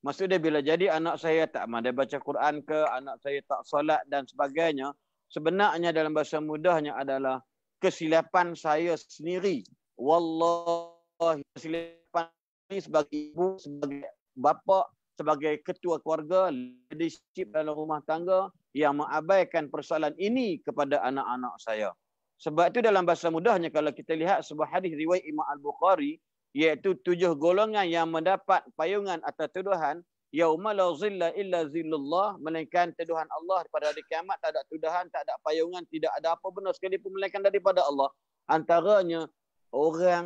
Maksudnya bila jadi anak saya tak pandai baca Quran ke, anak saya tak solat dan sebagainya, sebenarnya dalam bahasa mudahnya adalah kesilapan saya sendiri. Wallahi, kesilapan ini sebagai ibu, sebagai bapa, sebagai ketua keluarga, leadership dalam rumah tangga yang mengabaikan persoalan ini kepada anak-anak saya. Sebab itu dalam bahasa mudahnya kalau kita lihat sebuah hadis riwayat Imam Al-Bukhari, iaitu 7 golongan yang mendapat payungan atau tuduhan yauma la zilla illa zillullah, melainkan tuduhan Allah pada hari kiamat. Tak ada tuduhan, tak ada payungan, tidak ada apa benar sekali pun melainkan daripada Allah. Antaranya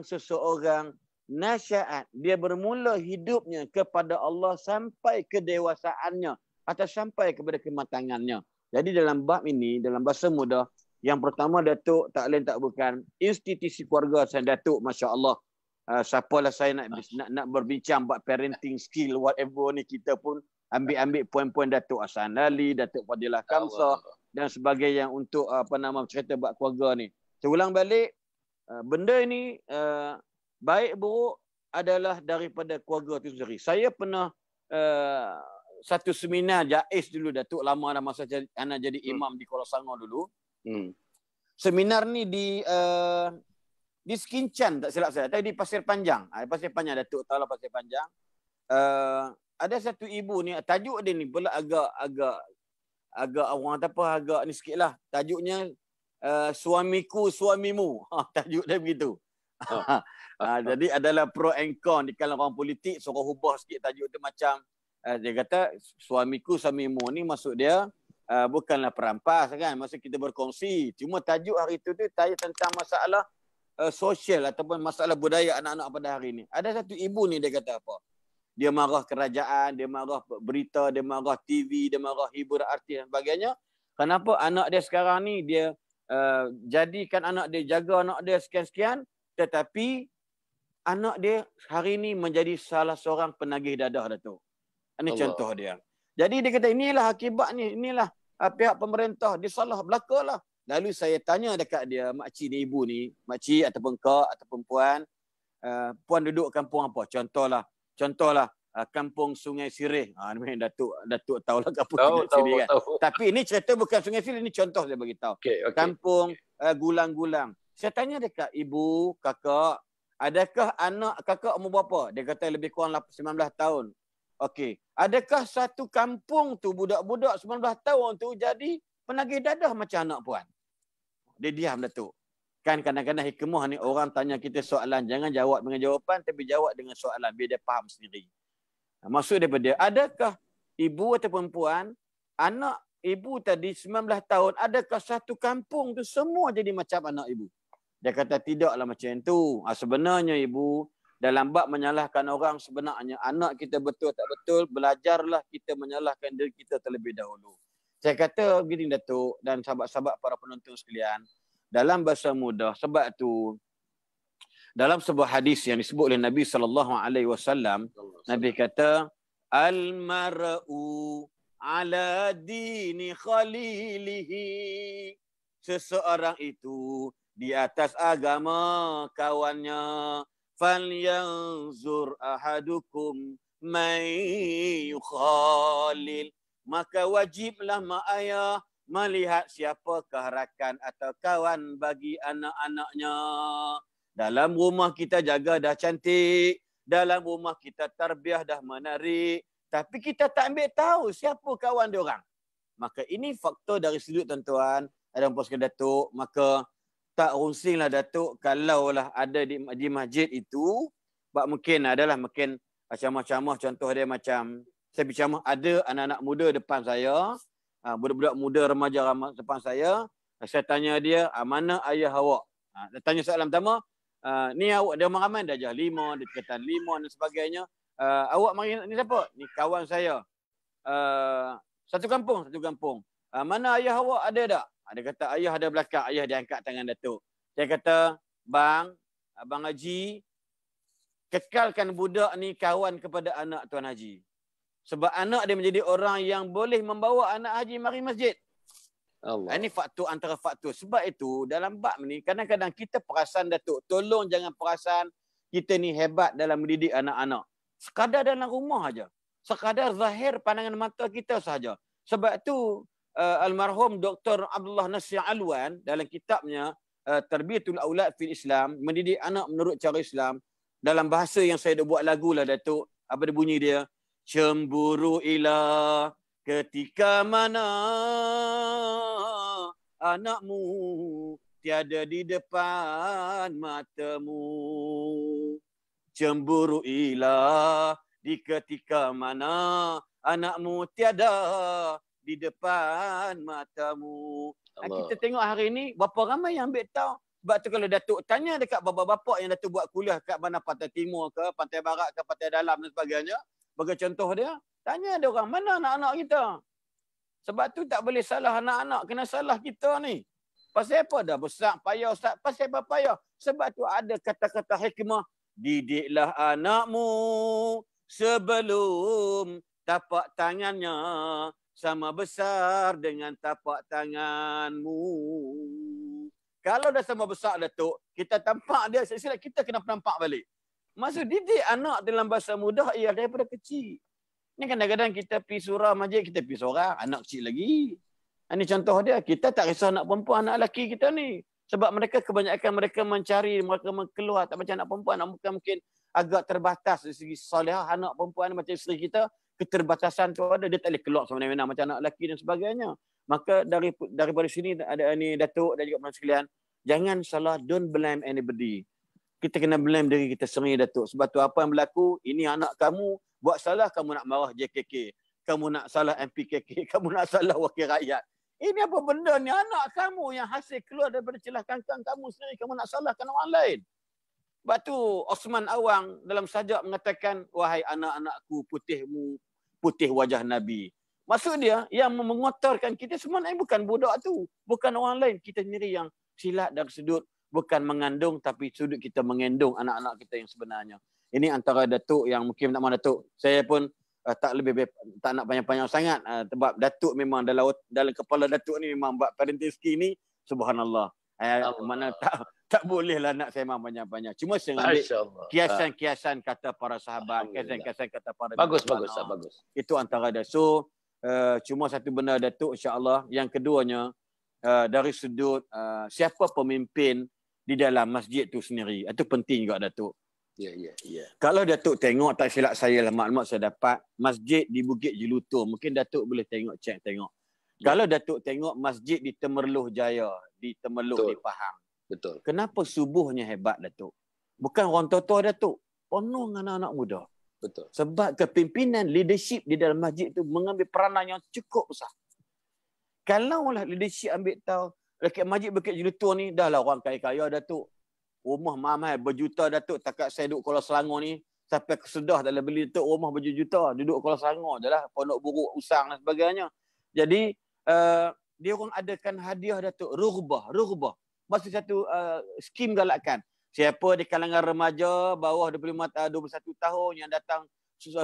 seseorang nasya'at, dia bermula hidupnya kepada Allah sampai kedewasaannya atau sampai kepada kematangannya. Jadi dalam bab ini, dalam bahasa mudah, yang pertama Datuk tak lain tak bukan institusi keluarga saya Datuk, masya-Allah. Siapalah saya nak berbincang buat parenting skill whatever ni, kita pun ambil poin-poin Datuk Hasan Lali, Datuk Fadilah Kamsah dan sebagainya untuk cerita buat keluarga ni. Saya ulang balik, benda ini baik buruk adalah daripada keluarga itu sendiri. Saya pernah satu seminar Jais dulu Datuk, lama dah masa anak jadi imam di Kuala Sangor dulu. Seminar ni di Skincan tak silap saya, tapi di Pasir Panjang. Pasir Panjang Datuk tahu lah Pasir Panjang. Ada satu ibu ni, tajuk dia ni pula agak orang kata apa, agak ni sikitlah. Tajuknya suamiku suamimu. Tajuk dia begitu. Jadi adalah pro and con di kalangan orang politik, suruh ubah sikit tajuk tu macam dia kata suamiku suamimu ni maksud dia bukanlah perampas kan, maksud kita berkongsi. Cuma tajuk hari tu tanya tentang masalah sosial ataupun masalah budaya anak-anak pada hari ni. Ada satu ibu ni dia kata apa? Dia marah kerajaan, dia marah berita, dia marah TV, dia marah hiburan artis dan sebagainya. Kenapa anak dia sekarang ni dia jadikan anak dia, jaga anak dia sekian-sekian, tetapi anak dia hari ni menjadi salah seorang penagih dadah Datuk. Ini contoh dia. Jadi dia kata inilah akibat ni, inilah pihak pemerintah dia salah belakalah. Lalu saya tanya dekat dia, makcik ni ibu ni, makcik ataupun kak ataupun puan, puan duduk kampung apa? Contohlah kampung Sungai Sirih. Datuk tahulah kampung Sungai Sirih kan. Tapi ini cerita bukan Sungai Sirih, ini contoh saya bagi tahu. Kampung Gulang-Gulang. Saya tanya dekat ibu, kakak, adakah anak kakak umur berapa? Dia kata lebih kurang 19 tahun. Okey. Adakah satu kampung tu budak-budak 19 tahun tu jadi penagih dadah macam anak puan? Dia diam Datuk. Kan kadang-kadang hikmah ni orang tanya kita soalan, jangan jawab dengan jawapan tapi jawab dengan soalan biar dia faham sendiri. Maksud daripada dia, adakah ibu ataupun puan, anak ibu tadi 19 tahun, adakah satu kampung tu semua jadi macam anak ibu? Dia kata tidaklah macam itu. Sebenarnya ibu, dalam bab menyalahkan orang, sebenarnya anak kita betul tak betul, belajarlah kita menyalahkan diri kita terlebih dahulu. Saya kata begini Datuk dan sahabat-sahabat para penonton sekalian, dalam bahasa mudah, sebab tu dalam sebuah hadis yang disebut oleh Nabi SAW, Nabi kata, Al-mar'u ala dini khalilihi. Seseorang itu di atas agama kawannya. Falyanzur ahadukum man yukhalil. Maka wajiblah mak ayah melihat siapakah rakan atau kawan bagi anak-anaknya. Dalam rumah kita jaga dah cantik, dalam rumah kita tarbiyah dah menarik, tapi kita tak ambil tahu siapa kawan dia orang. Maka ini faktor dari sudut tuan-tuan, ada yang Datuk, maka tak runsinglah Datuk kalaulah ada di masjid itu, mungkin adalah macam-macam contoh dia macam saya bicara ada anak-anak muda depan saya, budak-budak muda remaja depan saya tanya dia, mana ayah awak? Dia tanya soalan pertama, ni awak, dia ramai dah jah 5, dia kata 5 dan sebagainya. Awak mari, ni siapa? Ni kawan saya. Satu kampung. Mana ayah awak, ada tak? Dia kata ayah ada belakang. Ayah dia angkat tangan Datuk. Dia kata, bang, Abang Haji, kekalkan budak ni kawan kepada anak Tuan Haji. Sebab anak dia menjadi orang yang boleh membawa anak Haji mari masjid. Allah. Ini faktor antara faktor. Sebab itu dalam bab ni kadang-kadang kita perasan Datuk, tolong jangan perasan kita ni hebat dalam mendidik anak-anak. Sekadar dalam rumah aja. Sekadar zahir pandangan mata kita sahaja. Sebab itu almarhum Dr. Abdullah Nasir Alwan dalam kitabnya Tarbiyatul Aulad fil Islam, mendidik anak menurut cara Islam, dalam bahasa yang saya dah buat lagu lah Datuk. Apa dia bunyi dia? Cemburu ilah ketika mana anakmu tiada di depan matamu. Cemburu ilah di ketika mana anakmu tiada di depan matamu. Kita tengok hari ini berapa ramai yang ambil tahu. Sebab tu kalau Datuk tanya dekat bapa-bapa yang Datuk buat kuliah kat mana, Pantai Timur ke, Pantai Barat ke, Pantai Dalam dan sebagainya, bagi contoh dia, tanya dia orang, mana anak-anak kita? Sebab tu tak boleh salah anak-anak, kena salah kita ni. Pasal apa dah besar payah Ustaz? Pasal apa payah? Sebab tu ada kata-kata hikmah, didiklah anakmu sebelum tapak tangannya sama besar dengan tapak tanganmu. Kalau dah sama besar Datuk, kita tampak dia, silap kita kena nampak balik. Maksud didik anak dalam bahasa mudah ialah daripada kecil. Ni kadang-kadang kita pergi surau masjid, kita pergi seorang, anak kecil lagi. Ini contoh dia, kita tak risau anak perempuan, anak lelaki kita ni. Sebab mereka kebanyakan mereka mencari, mereka keluar, tak macam anak perempuan. Mungkin agak terbatas dari segi solehah anak perempuan macam isteri kita, keterbatasan tu ada, dia tak boleh keluar semena-mena macam anak lelaki dan sebagainya. Maka daripada sini ada ni Datuk dan juga penonton sekalian, jangan salah, don't blame anybody. Kita kena blame diri kita sendiri Datuk. Sebab tu apa yang berlaku, ini anak kamu buat salah, kamu nak marah JKK, kamu nak salah MPKK, kamu nak salah wakil rakyat. Ini apa benda ni? Anak kamu yang hasil keluar daripada celah kangkang kamu sendiri, kamu nak salahkan orang lain. Sebab tu Osman Awang dalam sajak mengatakan, wahai anak-anakku, putihmu putih wajah Nabi. Maksud dia, yang mengotorkan kita sebenarnya bukan budak tu. Bukan orang lain. Kita sendiri yang silap dari sudut. Bukan mengandung, tapi sudut kita mengendong anak-anak kita yang sebenarnya. Ini antara Datuk yang mungkin nak mahu Datuk. Saya pun tak nak panjang-panjang sangat. Sebab Datuk memang dalam kepala Datuk ni memang buat parenting skill ni, subhanallah. Mana tak bolehlah nak saya memang panjang-panjang. Cuma saya ambil kiasan-kiasan kata para sahabat, kiasan-kiasan kata para bagus. Itu antara dia. So, cuma satu benda Datuk, insya-Allah. Yang keduanya, dari sudut siapa pemimpin di dalam masjid tu sendiri. Itu penting juga Datuk. Ya. Kalau Datuk tengok, tak silap saya lah maklumat saya dapat, masjid di Bukit Jelutur, mungkin Datuk boleh tengok, tengok. Ya. Kalau Datuk tengok masjid di Temerloh Jaya, di Temerloh di Pahang. Betul. Kenapa subuhnya hebat Datuk? Bukan orang tua-tua Datuk, penuh dengan anak-anak muda. Betul. Sebab kepimpinan leadership di dalam masjid itu mengambil peranan yang cukup besar. Kalaulah leadership ambil tahu, dekat masjid Bukit Jelutur ni, dah lah orang kaya-kaya Datuk. Rumah mahal berjuta Datuk. Takat saya duduk Kuala Selangor ni, sampai kesedah dalam beli Datuk rumah berjuta. Duduk Kuala Selangor je lah. Pondok Buruk, Usang dan sebagainya. Jadi, dia orang adakan hadiah Datuk. Rughbah. Masih satu skim galakan. Siapa di kalangan remaja, bawah 21 tahun yang datang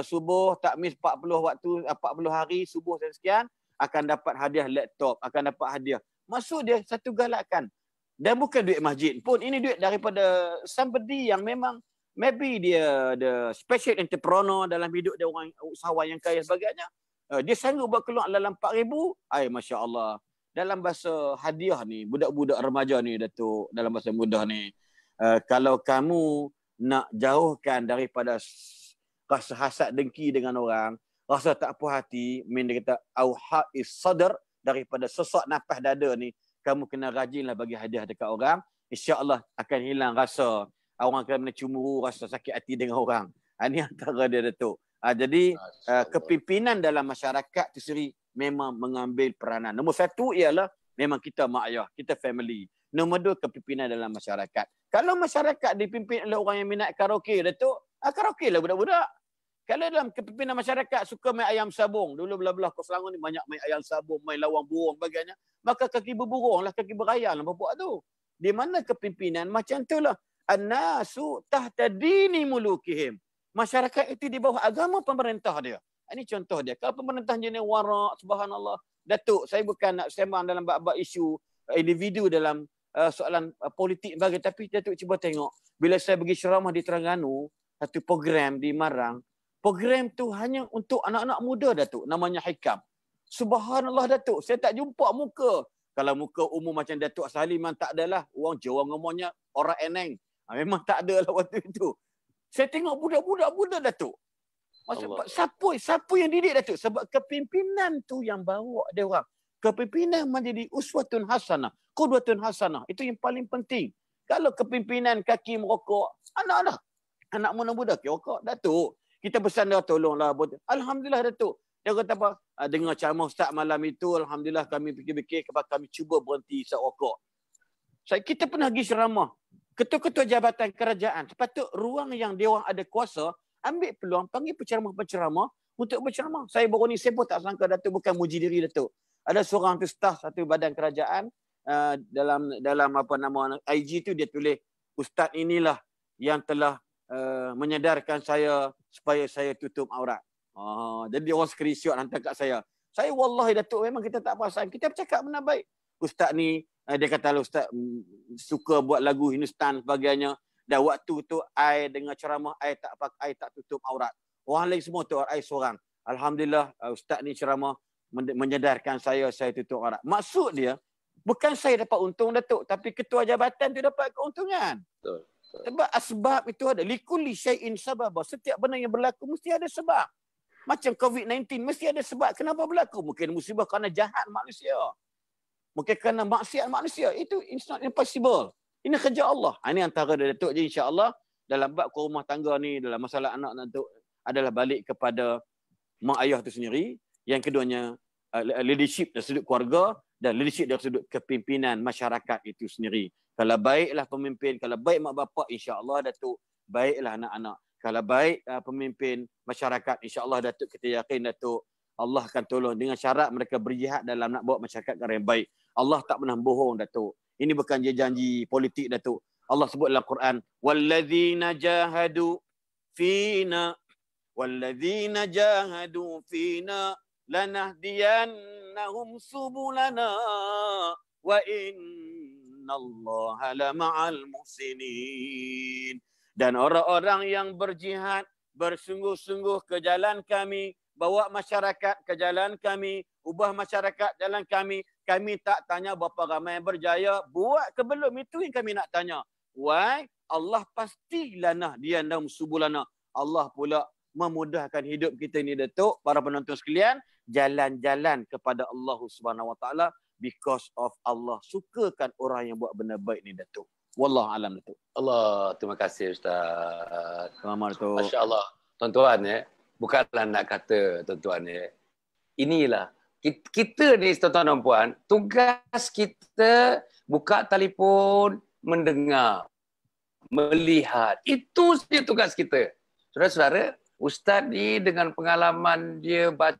subuh, tak miss 40 hari, subuh dan sekian, akan dapat hadiah laptop, akan dapat hadiah. Maksud dia satu galakan. Dan bukan duit masjid pun. Ini duit daripada somebody yang memang maybe dia the special entrepreneur dalam hidup dia, orang usahawan yang kaya sebagainya. Dia sanggup buat keluar dalam 4,000. Masya Allah. Dalam bahasa hadiah ni, budak-budak remaja ni Datuk, dalam bahasa mudah ni, kalau kamu nak jauhkan daripada rasa hasad dengki dengan orang, rasa tak puas hati, dia kata auha'is sadr, daripada sesak nafas dada ni, kamu kena rajinlah bagi hadiah dekat orang. InsyaAllah akan hilang rasa orang kena cemburu, rasa sakit hati dengan orang. Ini antara dia Datuk. Jadi kepimpinan dalam masyarakat tu sendiri memang mengambil peranan. Nombor satu ialah memang kita mak ayah, kita family. Nombor dua, kepimpinan dalam masyarakat. Kalau masyarakat dipimpin oleh orang yang minat karaoke, Datuk, karaoke lah budak-budak. Kalau dalam kepimpinan masyarakat suka main ayam sabung, dulu belah-belah Kos Selangor ni banyak main ayam sabung, main lawang burung sebagainya, maka kaki berburung lah, kaki berayal lah bapak tu. Di mana kepimpinan macam itulah. An-nasu tahta dini mulukihim. Masyarakat itu di bawah agama pemerintah dia. Ini contoh dia. Kalau pemerintah jenis warak, subhanallah. Datuk, saya bukan nak sembang dalam bab-bab isu individu dalam soalan politik bagi, tapi Datuk cuba tengok. Bila saya pergi ceramah di Terengganu, satu program di Marang, program tu hanya untuk anak-anak muda, Datuk. Namanya Hikam. Subhanallah, Datuk. Saya tak jumpa muka. Kalau muka umum macam Datuk Asali memang tak adalah. Orang Jawa ngomongnya orang eneng. Memang tak ada lah waktu itu. Saya tengok budak-budak muda, Datuk. Siapa yang didik, Datuk? Sebab kepimpinan tu yang bawa dia orang. Kepimpinan menjadi uswatun hasanah. Qudwatun hasanah. Itu yang paling penting. Kalau kepimpinan kaki merokok, anak muda-muda rokok, Datuk. Kita pesan dia, tolonglah. Alhamdulillah, Datuk. Dia kata apa? Dengar ceramah Ustaz malam itu, alhamdulillah kami fikir-fikir, kami cuba berhenti isap rokok. Kita pernah pergi ceramah. Ketua-ketua jabatan kerajaan, sepatut ruang yang dia orang ada kuasa, ambil peluang, panggil penceramah-penceramah untuk berceramah. Saya baru ni, saya pun tak sangka, Datuk, bukan muji diri, Datuk. Ada seorang tu staf satu badan kerajaan, dalam apa nama IG tu dia tulis, Ustaz inilah yang telah menyadarkan saya supaya saya tutup aurat. Jadi orang screenshot hantar kat saya. Saya wallahi, Datuk, memang kita tak perasan. Kita bercakap benar baik. Ustaz ni, dia kata Ustaz suka buat lagu Hindustan sebagainya. Dan waktu tu I dengar ceramah, I tak tutup aurat. Orang lain semua tu I seorang. Alhamdulillah Ustaz ni ceramah menyadarkan saya tutup aurat. Maksud dia bukan saya dapat untung, Datuk, tapi ketua jabatan tu dapat keuntungan. Betul. Sebab asbab itu ada. Likulli syai'in sababah. Setiap benda yang berlaku mesti ada sebab. Macam COVID-19 mesti ada sebab kenapa berlaku. Mungkin musibah kerana jahat manusia. Mungkin kerana maksiat manusia. Itu it's not impossible. Ini kerja Allah. Ini antara dia, Datuk. Jadi insya-Allah dalam bab rumah tangga ni, dalam masalah anak, Datuk, adalah balik kepada mak ayah itu sendiri. Yang keduanya leadership dari sudut keluarga dan leadership dari sudut kepimpinan masyarakat itu sendiri. Kalau baiklah pemimpin, kalau baik mak bapak, insya-Allah, Datuk, baiklah anak-anak. Kalau baik pemimpin masyarakat, insya-Allah, Datuk, kita yakin, Datuk, Allah akan tolong dengan syarat mereka berjihad dalam nak bawa masyarakat ke arah yang baik. Allah tak pernah bohong, Datuk. Ini bukan janji politik, Datuk. Allah sebut dalam Quran, walladzina jahadu fina lanahdiyannahum subulana wa innallaha lama'al muhsinin. Dan orang-orang yang berjihad bersungguh-sungguh ke jalan kami, bawa masyarakat ke jalan kami, ubah masyarakat jalan kami. Kami tak tanya berapa ramai yang berjaya. Buat ke belum, itu yang kami nak tanya. Why? Allah pasti lanahdiyannahum subulana. Allah pula memudahkan hidup kita ni, Datuk, para penonton sekalian, jalan-jalan kepada Allah Subhanahu Wa Taala because of Allah sukakan orang yang buat benda baik ni, Datuk. Wallahu alam, Datuk. Allah, terima kasih Ustaz. Selamat, Datuk. Masya-Allah. Tuan-tuan, bukanlah nak kata, tuan-tuan, inilah kita ni, tuan-tuan dan puan, tugas kita buka telefon, mendengar, melihat. Itu saja tugas kita. Saudara-saudara, Ustaz ni dengan pengalaman dia baca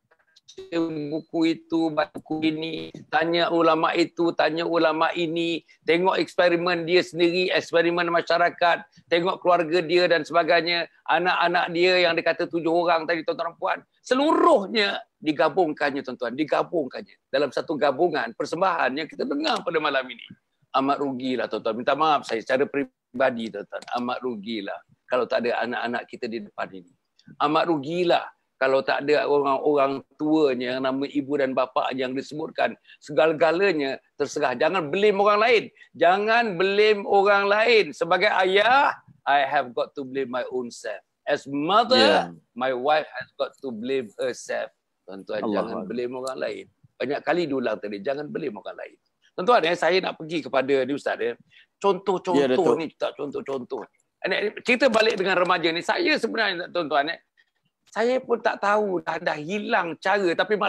buku itu, baca buku ini, tanya ulama itu, tanya ulama ini, tengok eksperimen dia sendiri, eksperimen masyarakat, tengok keluarga dia dan sebagainya, anak-anak dia yang dikata 7 orang tadi, tuan-tuan dan puan, seluruhnya digabungkannya, tuan-tuan, digabungkannya dalam satu gabungan persembahan yang kita dengar pada malam ini. Amat rugilah, tuan-tuan. Minta maaf saya secara peribadi, tuan-tuan. Amat rugilah kalau tak ada anak-anak kita di depan ini. Amat rugilah kalau tak ada orang-orang tuanya yang nama ibu dan bapa yang disebutkan. Segala-galanya terserah. Jangan blame orang lain. Jangan blame orang lain. Sebagai ayah, I have got to blame my own self. As mother, my wife has got to blame herself. Tuan-tuan, jangan blame orang lain. Banyak kali diulang tadi, jangan blame orang lain. Tuan-tuan, saya nak pergi kepada ni Ustaz. Contoh-contoh ni, tak contoh-contoh. Cerita balik dengan remaja ni, saya sebenarnya, tuan-tuan, saya pun tak tahu dah hilang cara, tapi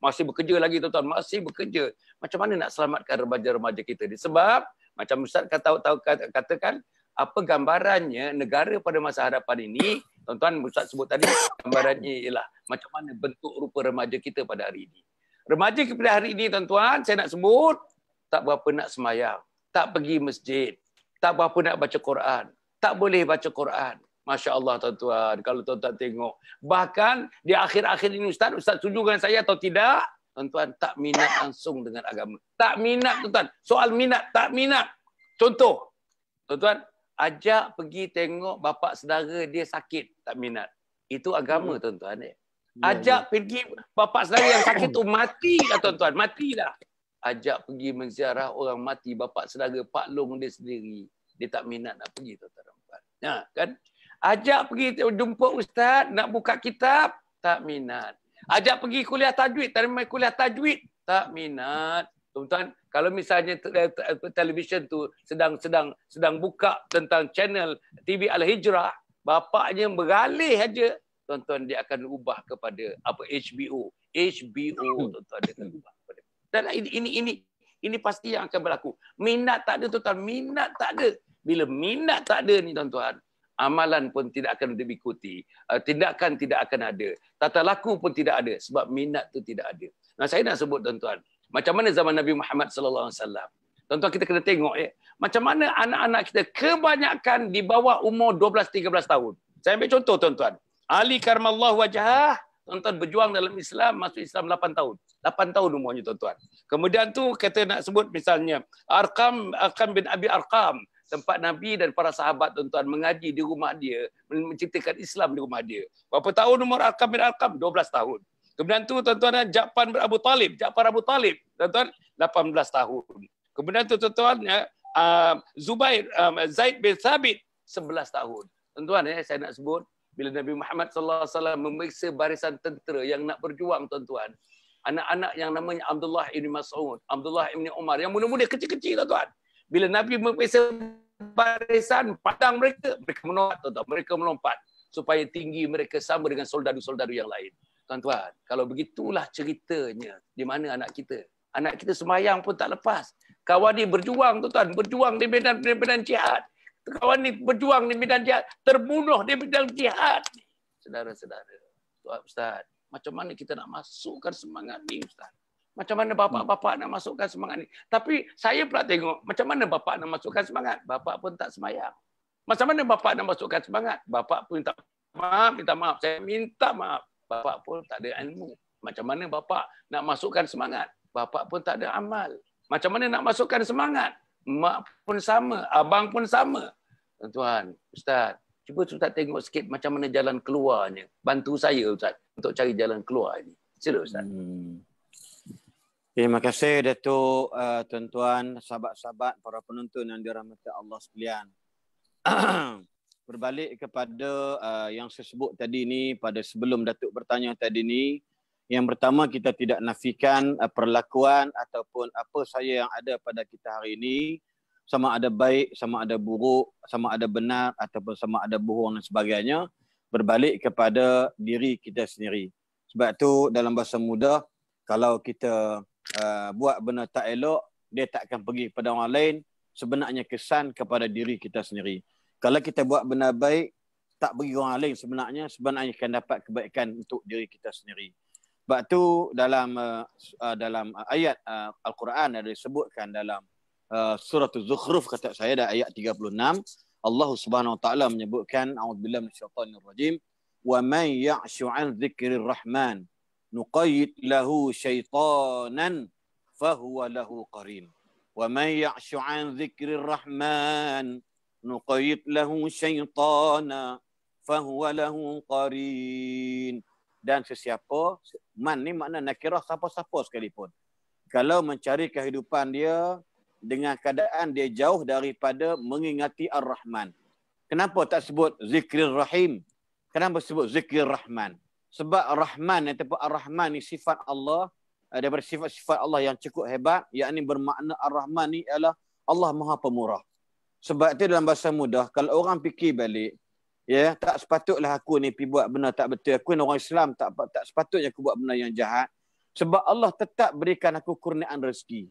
Masih bekerja lagi tuan-tuan, masih bekerja. Macam mana nak selamatkan remaja-remaja kita ni? Sebab macam Ustaz katakan, apa gambarannya negara pada masa hadapan ini, tuan-tuan Ustaz sebut tadi, gambarannya ialah macam mana bentuk rupa remaja kita pada hari ini. Remaja pada hari ini tuan-tuan, saya nak sebut, tak berapa nak semayang, tak pergi masjid, tak berapa nak baca Quran, tak boleh baca Quran. Masya Allah tuan-tuan, kalau tuan-tuan tengok. Bahkan di akhir-akhir ini Ustaz setuju dengan saya atau tidak, tuan-tuan tak minat langsung dengan agama. Tak minat tuan-tuan, soal minat, tak minat. Contoh, tuan-tuan, ajak pergi tengok bapa saudara dia sakit, tak minat. Itu agama tuan-tuan. Ajak pergi bapa saudara yang sakit tu matilah tuan-tuan, matilah. Ajak pergi menziarah orang mati, bapa saudara, Pak Long dia sendiri. Dia tak minat nak pergi tuan-tuan. Ya, kan? Ajak pergi jumpa ustaz, nak buka kitab, tak minat. Ajak pergi kuliah tajwid, terima kuliah tajwid, tak minat. Tuan-tuan, kalau misalnya televisyen tu sedang buka tentang channel TV Al-Hijrah, bapaknya beralih aja, tuan-tuan dia akan ubah kepada apa HBO, tuan-tuan dia akan ubah kepada. Dan ini pasti yang akan berlaku. Minat tak ada tuan-tuan, minat tak ada. Bila minat tak ada ni tuan-tuan, amalan pun tidak akan diikuti, tindakan tidak akan ada, tata laku pun tidak ada sebab minat tu tidak ada. Nah, saya nak sebut tuan-tuan, macam mana zaman Nabi Muhammad sallallahu alaihi wasallam. Tuan-tuan kita kena tengok macam mana anak-anak kita kebanyakan di bawah umur 12-13 tahun. Saya ambil contoh tuan-tuan. Ali karramallahu wajhah, tuan-tuan berjuang dalam Islam, masuk Islam 8 tahun. 8 tahun umurnya tuan-tuan. Kemudian tu kita nak sebut misalnya Arqam bin Abi Arqam, tempat Nabi dan para sahabat tuan-tuan mengaji di rumah dia, menciptakan Islam di rumah dia. Berapa tahun umur Arqam bin Arqam? 12 tahun. Kemudian tu tuan-tuan Ja'far bin Abu Talib, tuan-tuan 18 tahun. Kemudian tu tuan-tuan Zaid bin Thabit 11 tahun. Tuan-tuan saya nak sebut bila Nabi Muhammad sallallahu alaihi wasallam memeriksa barisan tentera yang nak berjuang tuan-tuan. Anak-anak yang namanya Abdullah bin Mas'ud, Abdullah bin Umar yang muda-muda kecil-kecil tuan-tuan. Bila Nabi memeriksa barisan padang mereka melompat tuan-tuan. Mereka melompat supaya tinggi mereka sama dengan soldaru-soldaru yang lain. Tuan-tuan, kalau begitulah ceritanya di mana anak kita. Anak kita semayang pun tak lepas. Kawan ni berjuang tuan-tuan, berjuang di medan jihad. Kawan ni berjuang di medan jihad, terbunuh di medan jihad. Saudara-saudara, Tuan Ustaz, macam mana kita nak masukkan semangat ni Ustaz? Macam mana bapak-bapak nak masukkan semangat ni? Tapi saya pula tengok, macam mana bapak nak masukkan semangat? Bapak pun tak semayang. Macam mana bapak nak masukkan semangat? Bapak pun minta maaf. Saya minta maaf. Bapak pun tak ada ilmu. Macam mana bapak nak masukkan semangat? Bapak pun tak ada amal. Macam mana nak masukkan semangat? Mak pun sama, abang pun sama. Tuan-tuan, Ustaz, cuba Ustaz tengok sikit macam mana jalan keluarnya. Bantu saya Ustaz untuk cari jalan keluar ini. Sila Ustaz. Terima kasih Datuk, tuan-tuan, sahabat-sahabat, para penonton yang dirahmati Allah sekalian. Berbalik kepada yang saya sebut tadi ni, pada sebelum Datuk bertanya tadi ni, yang pertama kita tidak nafikan perlakuan ataupun apa saja yang ada pada kita hari ini, sama ada baik, sama ada buruk, sama ada benar ataupun sama ada bohong dan sebagainya, berbalik kepada diri kita sendiri. Sebab tu dalam bahasa mudah, kalau kita buat benda tak elok, dia tak akan pergi kepada orang lain, sebenarnya kesan kepada diri kita sendiri. Kalau kita buat benda baik, tak bagi orang lain, sebenarnya akan dapat kebaikan untuk diri kita sendiri. Sebab tu dalam ayat Al-Quran ada disebutkan dalam surah Az-Zukhruf, kata saya dah ayat 36, Allah Subhanahu wa taala menyebutkan a'udzubillahi minasyaitonir rajim, wa man ya'shu 'an dzikrir rahman nuqayyid lahu syaitanan fahuwa lahu qarin. Wa man ya'shu 'an dzikrir rahman nuqayyid lahu syaitana fahuwa lahu qarin. Dan sesiapa, man ni makna nakirah, siapa-siapa sekalipun, kalau mencari kehidupan dia dengan keadaan dia jauh daripada mengingati Ar-Rahman. Kenapa tak sebut zikrir rahim? Kenapa sebut zikrir rahman? Sebab Rahman ataupun Ar-Rahman ni sifat Allah, daripada sifat-sifat Allah yang cukup hebat, yakni bermakna Ar-Rahman ni ialah Allah Maha Pemurah. Sebab itu dalam bahasa mudah, kalau orang fikir balik, ya, tak sepatutlah aku ni pergi buat benda tak betul. Aku ni orang Islam, tak sepatutnya aku buat benda yang jahat. Sebab Allah tetap berikan aku kurniaan rezeki.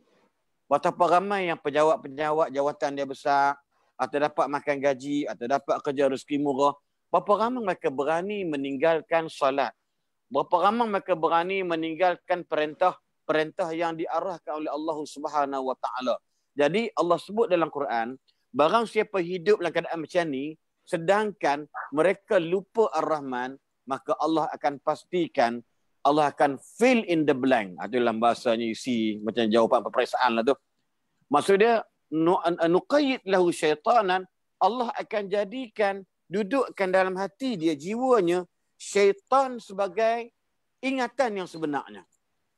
Betapa ramai yang pejabat-pejabat jawatan dia besar, atau dapat makan gaji, atau dapat kerja rezeki murah. Berapa ramai mereka berani meninggalkan solat. Berapa ramai mereka berani meninggalkan perintah yang diarahkan oleh Allah Subhanahu Wa Taala. Jadi Allah sebut dalam Quran, barang siapa hidup dalam keadaan macam ni, sedangkan mereka lupa Ar-Rahman, maka Allah akan pastikan, Allah akan fill in the blank. Itu dalam bahasanya isi macam jawapan peperiksaan lah tu. Maksudnya, nuqayyid lahu syaitanan, Allah akan jadikan, dudukkan dalam hati dia, jiwanya, syaitan sebagai ingatan yang sebenarnya.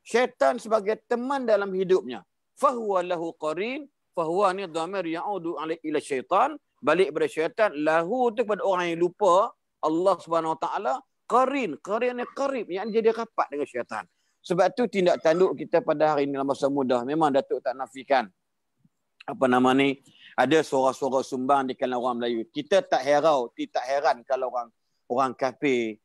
Syaitan sebagai teman dalam hidupnya. Fahuwa lahu qarin, fahuwa ni dhamir ya'udu ila syaitan, balik pada syaitan. Lahu tu pada orang yang lupa Allah Subhanahu Wa Taala. Qarin ni qarib, yang jadi rapat dengan syaitan. Sebab tu tindak tanduk kita pada hari ini dalam masa muda, memang Datuk tak nafikan. Ada suara-suara sumbang di kalangan orang Melayu. Kita tak heran kalau orang kafir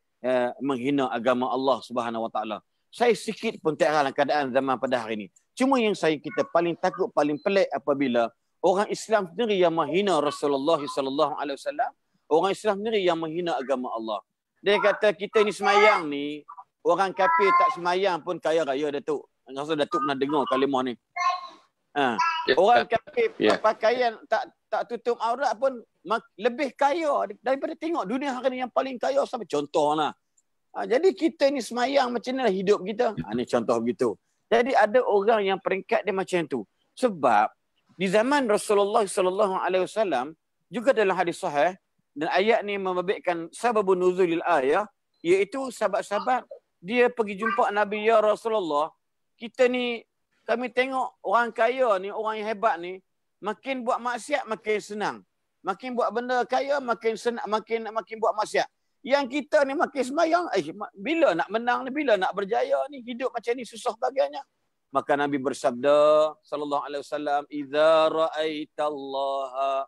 menghina agama Allah Subhanahu Wa Taala. Saya sikit pun tak heran keadaan zaman pada hari ini. Cuma yang kita paling takut, paling pelik apabila orang Islam sendiri yang menghina Rasulullah sallallahu alaihi wasallam, orang Islam sendiri yang menghina agama Allah. Dia kata kita ni semayang ni, orang kafir tak semayang pun kaya raya Datuk. Rasa Datuk pernah dengar kalimah ni. Orang kafir pakaian tak tutup aurat pun lebih kaya daripada tengok dunia hari ni yang paling kaya sampai contohlah. Jadi kita ni semayang macam mana hidup kita? Ni contoh begitu. Jadi ada orang yang peringkat dia macam tu. Sebab di zaman Rasulullah sallallahu alaihi wasallam juga dalam hadis sahih, dan ayat ni membabitkan sababun nuzulil ayah, iaitu sahabat-sahabat dia pergi jumpa Nabi, ya Rasulullah, kita ni, kami tengok orang kaya ni, orang yang hebat ni, makin buat maksiat makin senang. Makin buat benda kaya makin senang, makin buat maksiat. Yang kita ni makin semayang, bila nak menang ni, bila nak berjaya ni, hidup macam ni susah bagiannya. Maka Nabi bersabda sallallahu alaihi wasallam, "Idza ra'aitallaha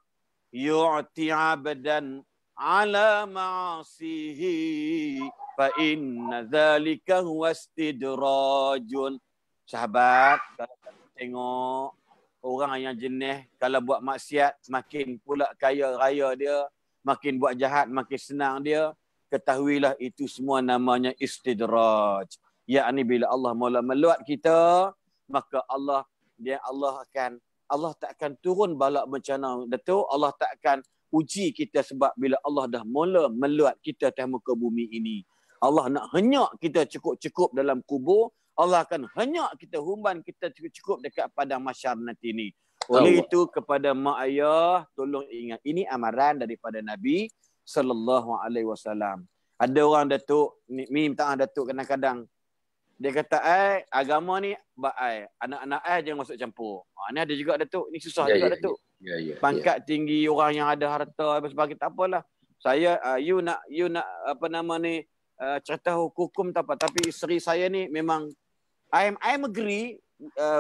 yu'ti 'abdan 'ala ma'asihi fa inna dzalika huwa istidrajun." Sahabat, kalau kamu tengok orang yang jenis kalau buat maksiat makin pula kaya raya dia, makin buat jahat makin senang dia, ketahuilah itu semua namanya istidraj. Yakni bila Allah mula meluat kita, maka Allah tak akan turun bala bencana. Datuk, Allah tak akan uji kita sebab bila Allah dah mula meluat kita atas muka bumi ini. Allah nak henyak kita cukup-cukup dalam kubur, Allah akan henyak kita, humban kita cukup-cukup dekat padang mahsyar nanti ni. Oleh itu kepada mak ayah, tolong ingat, ini amaran daripada Nabi sallallahu alaihi wasallam. Ada orang Datuk, minta Datuk kadang-kadang dia kata, agama ni anak-anak jangan masuk campur. Ni ada juga Datuk, ni susah juga Datuk. Pangkat tinggi, orang yang ada harta dan sebagainya, tak apalah. Saya you nak cerita hukum tak apa, tapi isteri saya ni memang I agree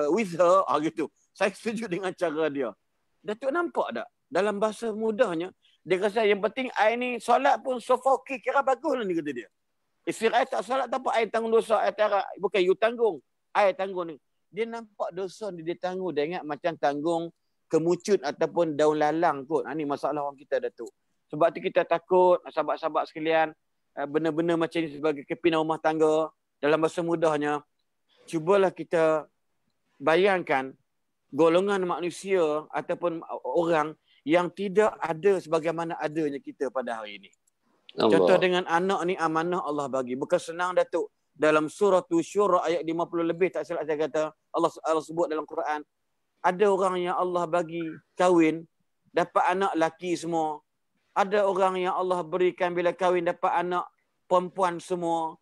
with her gitu. Saya setuju dengan cara dia. Datuk nampak tak? Dalam bahasa mudahnya, dia kata yang penting I ni solat pun so far okey, kira bagus lah ni kata dia. Isteri I tak solat tak apa, I tanggung dosa, I tak, bukan you tanggung, I tanggung ni. Dia nampak dosa dia tanggung, dia ingat macam tanggung kemucut ataupun daun lalang kot. Ni masalah orang kita Datuk. Sebab tu kita takut sahabat-sahabat sekalian, benda-benda macam ni sebagai kepimpinan rumah tangga, dalam bahasa mudahnya, cubalah kita bayangkan golongan manusia ataupun orang yang tidak ada sebagaimana adanya kita pada hari ini. Allah. Contoh dengan anak ni amanah Allah bagi. Bukan senang Datuk. Dalam surah Syura ayat 50 lebih tak silap saya kata, Allah sebut dalam Quran, ada orang yang Allah bagi kahwin, dapat anak laki semua. Ada orang yang Allah berikan bila kahwin dapat anak perempuan semua.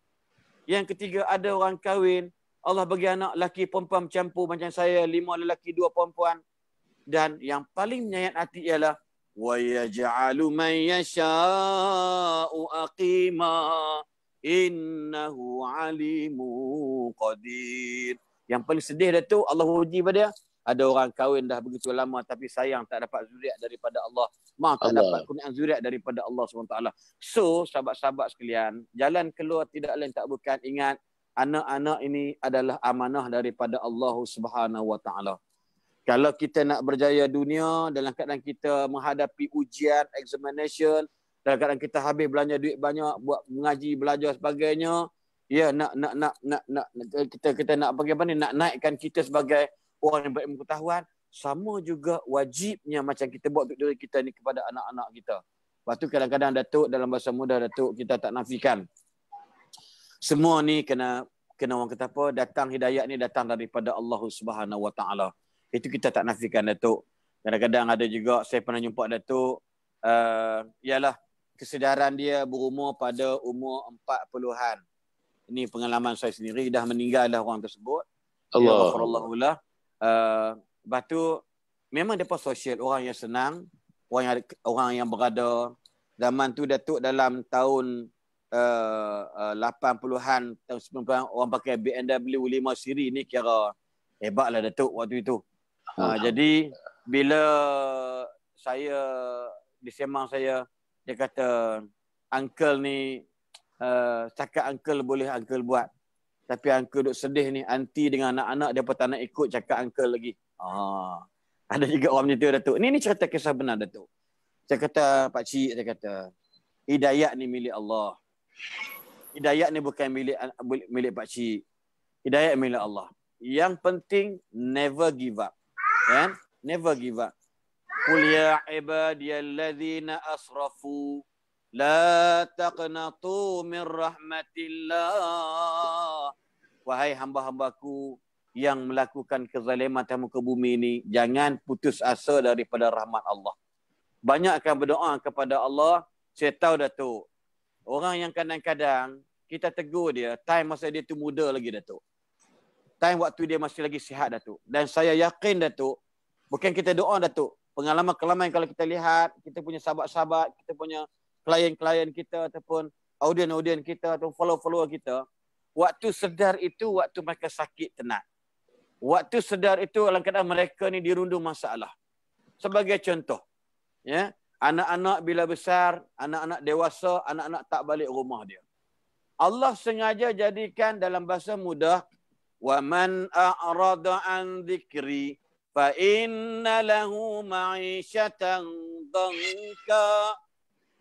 Yang ketiga, ada orang kahwin, Allah bagi anak laki perempuan campur macam saya, 5 lelaki 2 perempuan. Dan yang paling menyayat hati ialah wa yaj'alu man yasha'u aqima innahu alimu qadir. Yang paling sedih Datuk, Allah uji pada dia. Ada orang kahwin dah begitu lama tapi sayang tak dapat zuriat daripada Allah. Tak dapat kurniaan zuriat daripada Allah SWT. So, sahabat-sahabat sekalian, jalan keluar tidak lain tak bukan ingat anak-anak ini adalah amanah daripada Allah Subhanahu Wa Taala. Kalau kita nak berjaya dunia dalam keadaan kita menghadapi ujian, examination, dalam keadaan kita habis belanja duit banyak buat mengaji, belajar sebagainya, ya nak kita nak bagi apa ni, nak naikkan kita sebagai orang yang berilmu pengetahuan, sama juga wajibnya macam kita buat untuk diri kita ni kepada anak-anak kita. Lepas tu kadang-kadang Datuk dalam bahasa mudah Datuk kita tak nafikan. Semua ni kena orang kata apa, datang hidayah ni datang daripada Allah Subhanahu Wa Taala. Itu kita tak nafikan Datuk. Kadang-kadang ada juga saya pernah jumpa Datuk, ialah kesedaran dia berumur pada umur 40-an. Ini pengalaman saya sendiri, dah meninggal dah orang tersebut. Allah. Allah. Lepas tu memang depa sosial, orang yang senang, orang yang berada. Zaman tu Datuk dalam tahun 80-an, tahun 90-an orang pakai BMW 5 siri ni kira hebatlah Datuk waktu itu. Jadi bila saya disemang saya, dia kata uncle ni cakap uncle boleh uncle buat, tapi uncle duk sedih ni, aunty dengan anak-anak dia pun tak nak ikut cakap uncle lagi. Ada juga orang macam tu Datuk. Ni cerita kisah benar Datuk. Saya kata pak cik, saya kata hidayah ni milik Allah. Hidayah ni bukan milik pak cik. Hidayah milik Allah. Yang penting never give up. Kan? Never give up. Qul ya ibadiyalladzina asrafu la taqnatu min rahmatillah. Wahai hamba-hambaku yang melakukan kezaliman di muka bumi ini, jangan putus asa daripada rahmat Allah. Banyakkan berdoa kepada Allah. Saya tahu Datuk, orang yang kadang-kadang kita tegur dia, time masa dia tu muda lagi Datuk. Time waktu dia masih lagi sihat Datuk. Dan saya yakin Datuk, bukan kita doa Datuk, pengalaman-pengalaman kalau kita lihat, kita punya sahabat-sahabat, kita punya klien-klien kita ataupun audien-audien kita atau follower-follower kita, waktu sedar itu waktu mereka sakit tenat. Waktu sedar itu kadang-kadang mereka ni dirundung masalah. Sebagai contoh, ya, anak-anak bila besar, anak-anak dewasa, anak-anak tak balik rumah dia. Allah sengaja jadikan dalam bahasa mudah, wa man a'rada an dzikri fa inna lahu ma'isyatan dhanka.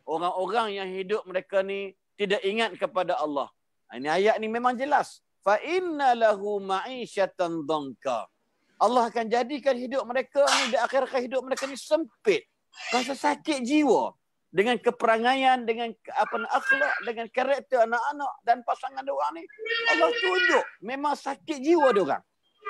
Orang-orang yang hidup mereka ni tidak ingat kepada Allah. Ini ayat ni memang jelas. Fa inna lahu ma'isyatan dhanka. Allah akan jadikan hidup mereka ni, di akhir hidup mereka ni sempit. Rasa sakit jiwa dengan keperangaian, dengan akhlak, dengan karakter anak-anak dan pasangan diorang ni. Allah tunjuk memang sakit jiwa diorang.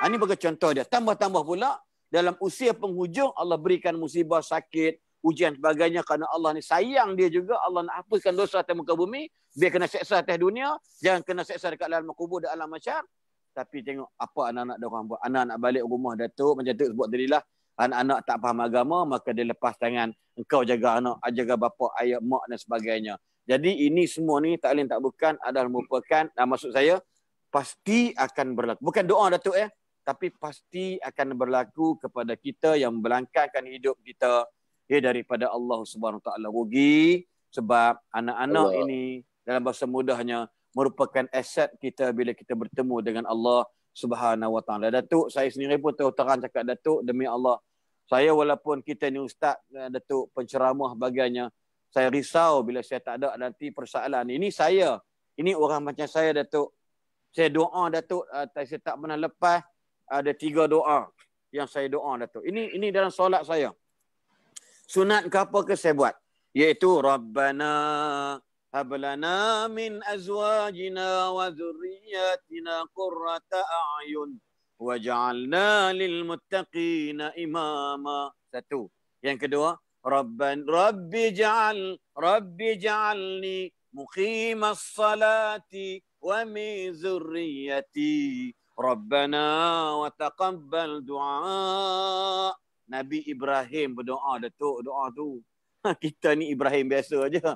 Ini bagi contoh dia. Tambah-tambah pula dalam usia penghujung Allah berikan musibah, sakit, ujian sebagainya kerana Allah ni sayang dia juga. Allah nak hapuskan dosa atas muka bumi, biar kena seksa atas dunia, jangan kena seksa dekat alam kubur dan alam mahsyar. Tapi tengok apa anak-anak diorang buat. Anak-anak balik rumah Datuk macam tu sebut tadilah. Anak-anak tak faham agama, maka dia lepas tangan. Engkau jaga anak, jaga bapa, ayah, mak dan sebagainya. Jadi ini semua ni tak lain tak bukan adalah merupakan, maksud saya, pasti akan berlaku. Bukan doa Datuk tapi pasti akan berlaku kepada kita yang melangkahkan hidup kita daripada Allah Subhanahu Wa Taala. Rugi sebab anak-anak ini dalam bahasa mudahnya merupakan aset kita bila kita bertemu dengan Allah Subhanahu Wa Taala. Datuk, saya sendiri pun terus terang cakap Datuk, demi Allah, saya walaupun kita ni ustaz Datuk, penceramah bagainya, saya risau bila saya tak ada nanti persoalan. Ini saya, ini orang macam saya Datuk. Saya doa Datuk, saya tak pernah lepas ada 3 doa yang saya doa Datuk. Ini dalam solat saya. Sunat ke apa ke saya buat, iaitu Rabbana hablana min azwajina wa dhurriyyatina qurrata a'yun waj'alna lil muttaqina imama. Satu. Yang kedua, Rabbi ja'alni muqimas salati wa min dhurriyyati Rabbana wa taqabbal du'a. Nabi Ibrahim berdoa Datuk, doa tu. Kita ni Ibrahim biasa aja.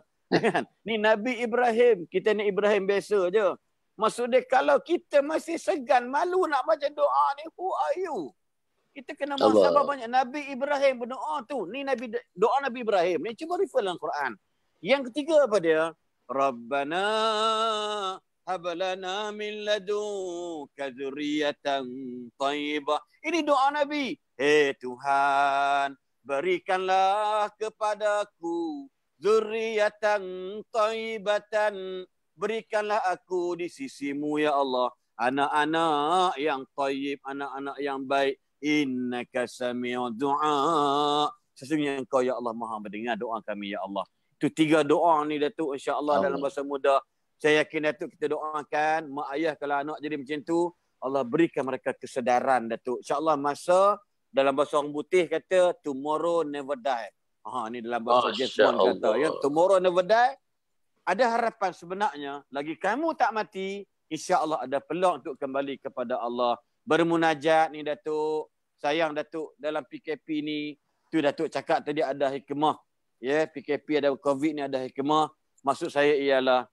Ni Nabi Ibrahim, kita ni Ibrahim biasa aja. Maksudnya kalau kita masih segan, malu nak baca doa ni, who are you? Kita kena muhasabah banyak. Nabi Ibrahim berdoa tu. Ni doa Nabi Ibrahim. Ni cuba refer dalam Quran. Yang ketiga apa dia? Rabbana hablana min ladunka dzurriyyatan thayyibah. Ini doa Nabi. Hei Tuhan, berikanlah kepadaku dzurriyyatan thayyibatan. Berikanlah aku di sisimu ya Allah anak-anak yang thayyib, anak-anak yang baik. Innaka sami'ud du'a. Sesungguhnya engkau ya Allah Maha mendengar doa kami ya Allah. Itu 3 doa ni Datuk, insya-Allah dalam bahasa muda. Saya yakin Datuk kita doakan mak ayah kalau anak jadi macam tu, Allah berikan mereka kesedaran Datuk. Insya-Allah masa dalam bahasa orang putih kata tomorrow never die. Ni dalam bahasa James Bond kata ya, tomorrow never die. Ada harapan sebenarnya lagi kamu tak mati, insya-Allah ada peluang untuk kembali kepada Allah. Bermunajat ni Datuk. Sayang Datuk dalam PKP ni tu Datuk cakap tadi ada hikmah. Ya, PKP ada COVID ni ada hikmah. Maksud saya ialah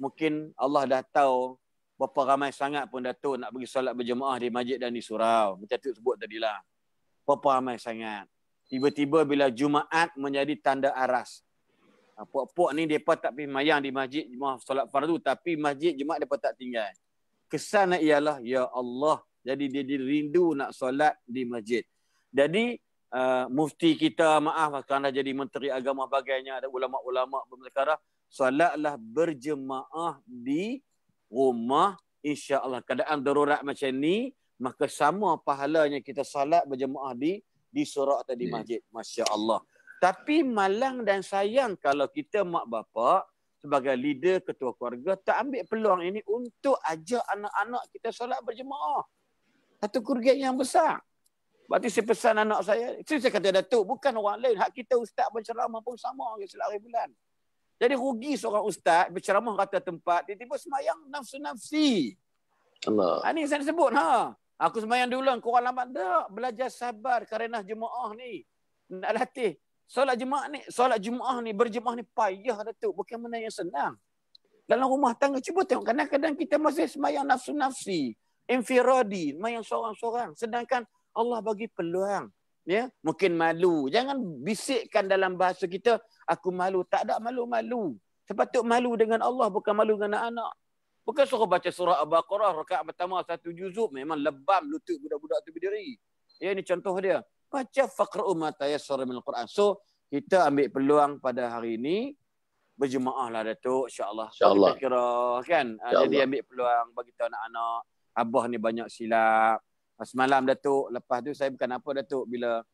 mungkin Allah dah tahu berapa ramai sangat pun Datuk nak pergi solat berjemaah di masjid dan di surau. Macam tu sebut tadilah. Berapa ramai sangat. Tiba-tiba bila Jumaat menjadi tanda aras. Puak-puak ni mereka tak pergi mayang di masjid jemaah solat fardu, tapi masjid Jumaat mereka tak tinggal. Kesannya ialah ya Allah. Jadi dia rindu nak solat di masjid. Jadi mufti kita maaf kerana jadi menteri agama bagainya, ada ulama-ulama berperkara, solatlah berjemaah di rumah, insya-Allah. Keadaan darurat macam ni, maka sama pahalanya kita solat berjemaah di surau atau di masjid. Masya-Allah. Tapi malang dan sayang kalau kita mak bapak sebagai leader ketua keluarga tak ambil peluang ini untuk ajak anak-anak kita solat berjemaah. Satu kerugian yang besar. Berarti saya pesan anak saya, saya kata Datuk, bukan orang lain. Hak kita ustaz berceramah pun sama setiap hari bulan. Jadi rugi seorang ustaz berceramah kata tempat, tiba-tiba semayang nafsu-nafsi. Allah. Ini saya sebut. Aku semayang dulu, korang lambat. Tak, belajar sabar kerana jemaah ni. Nak latih. Solat jemaah ni, berjemaah ni payah Datuk. Bukan benda yang senang. Dalam rumah tangga, cuba tengok. Kadang-kadang kita masih semayang nafsu-nafsi. Infiradi, semayang seorang-seorang. Sedangkan Allah bagi peluang. Ya, mungkin malu. Jangan bisikkan dalam bahasa kita, aku malu. Tak ada malu-malu. Sepatut malu dengan Allah, bukan malu dengan anak-anak. Bukan suruh baca surah Al-Baqarah, rakaat pertama 1 juzuk. Memang lebam lutut budak-budak tu berdiri. Ya, ini contoh dia. Baca faqra'u ma tayassara minal Quran. So, kita ambil peluang pada hari ini, berjemaah lah Datuk, insya-Allah. Kita kira kan. Jadi ambil peluang bagi tahu anak-anak. Abah ni banyak silap. Semalam Datuk, lepas tu saya bukan apa Datuk, bila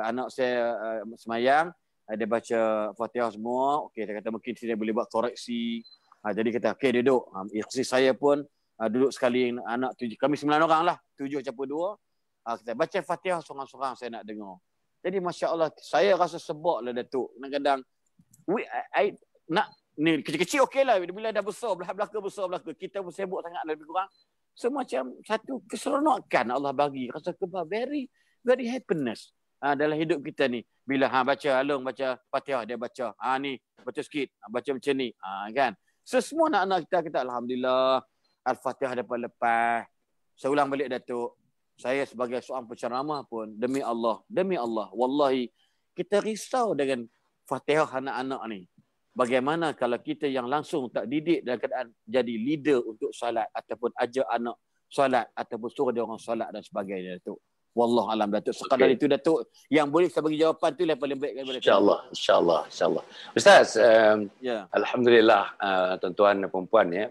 anak saya semayang, dia baca Fatihah semua. Okey, dia kata mungkin saya boleh buat koreksi. Jadi kata, okey duduk. Isteri saya pun duduk sekali, anak 7. Kami 9 orang lah. 7 campur 2. Kita baca Fatihah seorang-seorang saya nak dengar. Jadi Masya Allah, saya rasa sebab lah Datuk. Kadang-kadang, ni kecil-kecil okey lah. Bila dah besar, besar belaka. Kita pun sibuk sangat lebih kurang. So macam satu keseronokan Allah bagi. Rasa very, very happiness dalam hidup kita ni. Bila baca Alung, baca Fatihah, dia baca. Ni, baca sikit. Baca macam ni. Kan? So semua anak-anak kita Alhamdulillah. Al-Fatihah dapat lepas. Saya ulang balik Datuk. Saya sebagai seorang penceramah pun, demi Allah, wallahi, kita risau dengan Fatihah anak-anak ni. Bagaimana kalau kita yang langsung tak didik dalam keadaan jadi leader untuk solat ataupun ajak anak solat ataupun suruh dia orang solat dan sebagainya Datuk. Wallah alam Datuk. Sekadar itu Datuk yang boleh saya bagi jawapan tu yang paling baik kepada Insya-Allah. Ustaz, alhamdulillah tuan-tuan dan puan-puan ya.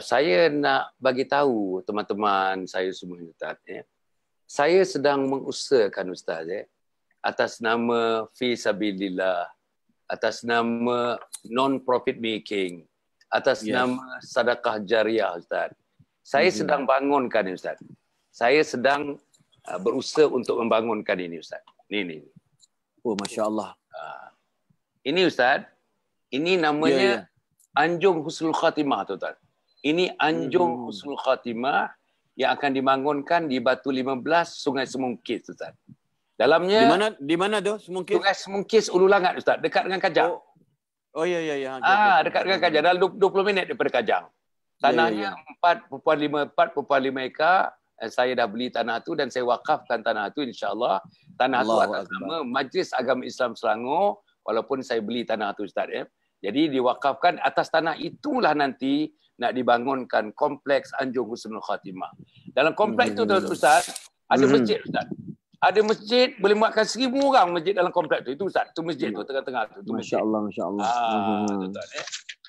Saya nak bagi tahu teman-teman saya semua Ustaz ya. Saya sedang mengusahakan Ustaz ya, atas nama fi sabilillah, atas nama non-profit making, atas nama sedekah jariah Ustaz. Saya sedang bangunkan ini Ustaz. Saya sedang berusaha untuk membangunkan ini Ustaz. Ini. Oh Masya Allah. Ini Ustaz, ini namanya Anjung Husnul Khatimah Tuan. Ini Anjung Husnul Khatimah yang akan dibangunkan di Batu 15 Sungai Semungkis Ustaz. Dalamnya di mana tu Semungkis? Sungai Semungkis Ulu Langat Ustaz, dekat dengan Kajang. Oh ya. Dekat dengan Kajang, dalam 20 minit daripada Kajang. Tanahnya 4.5 ekar. Saya dah beli tanah tu dan saya wakafkan tanah tu insya-Allah. Tanah tu atas nama Majlis Agama Islam Selangor, walaupun saya beli tanah tu Ustaz ya. Jadi diwakafkan atas tanah itulah nanti nak dibangunkan kompleks Anjung Husnul Khatimah. Dalam kompleks itu Ustaz, ada masjid Ustaz. Ada masjid boleh muatkan 1,000 orang masjid dalam kompleks tu. Itu Ustaz, tu masjid tu tengah-tengah tu masjid. Masya-Allah, masya-Allah. Tuan-tuan,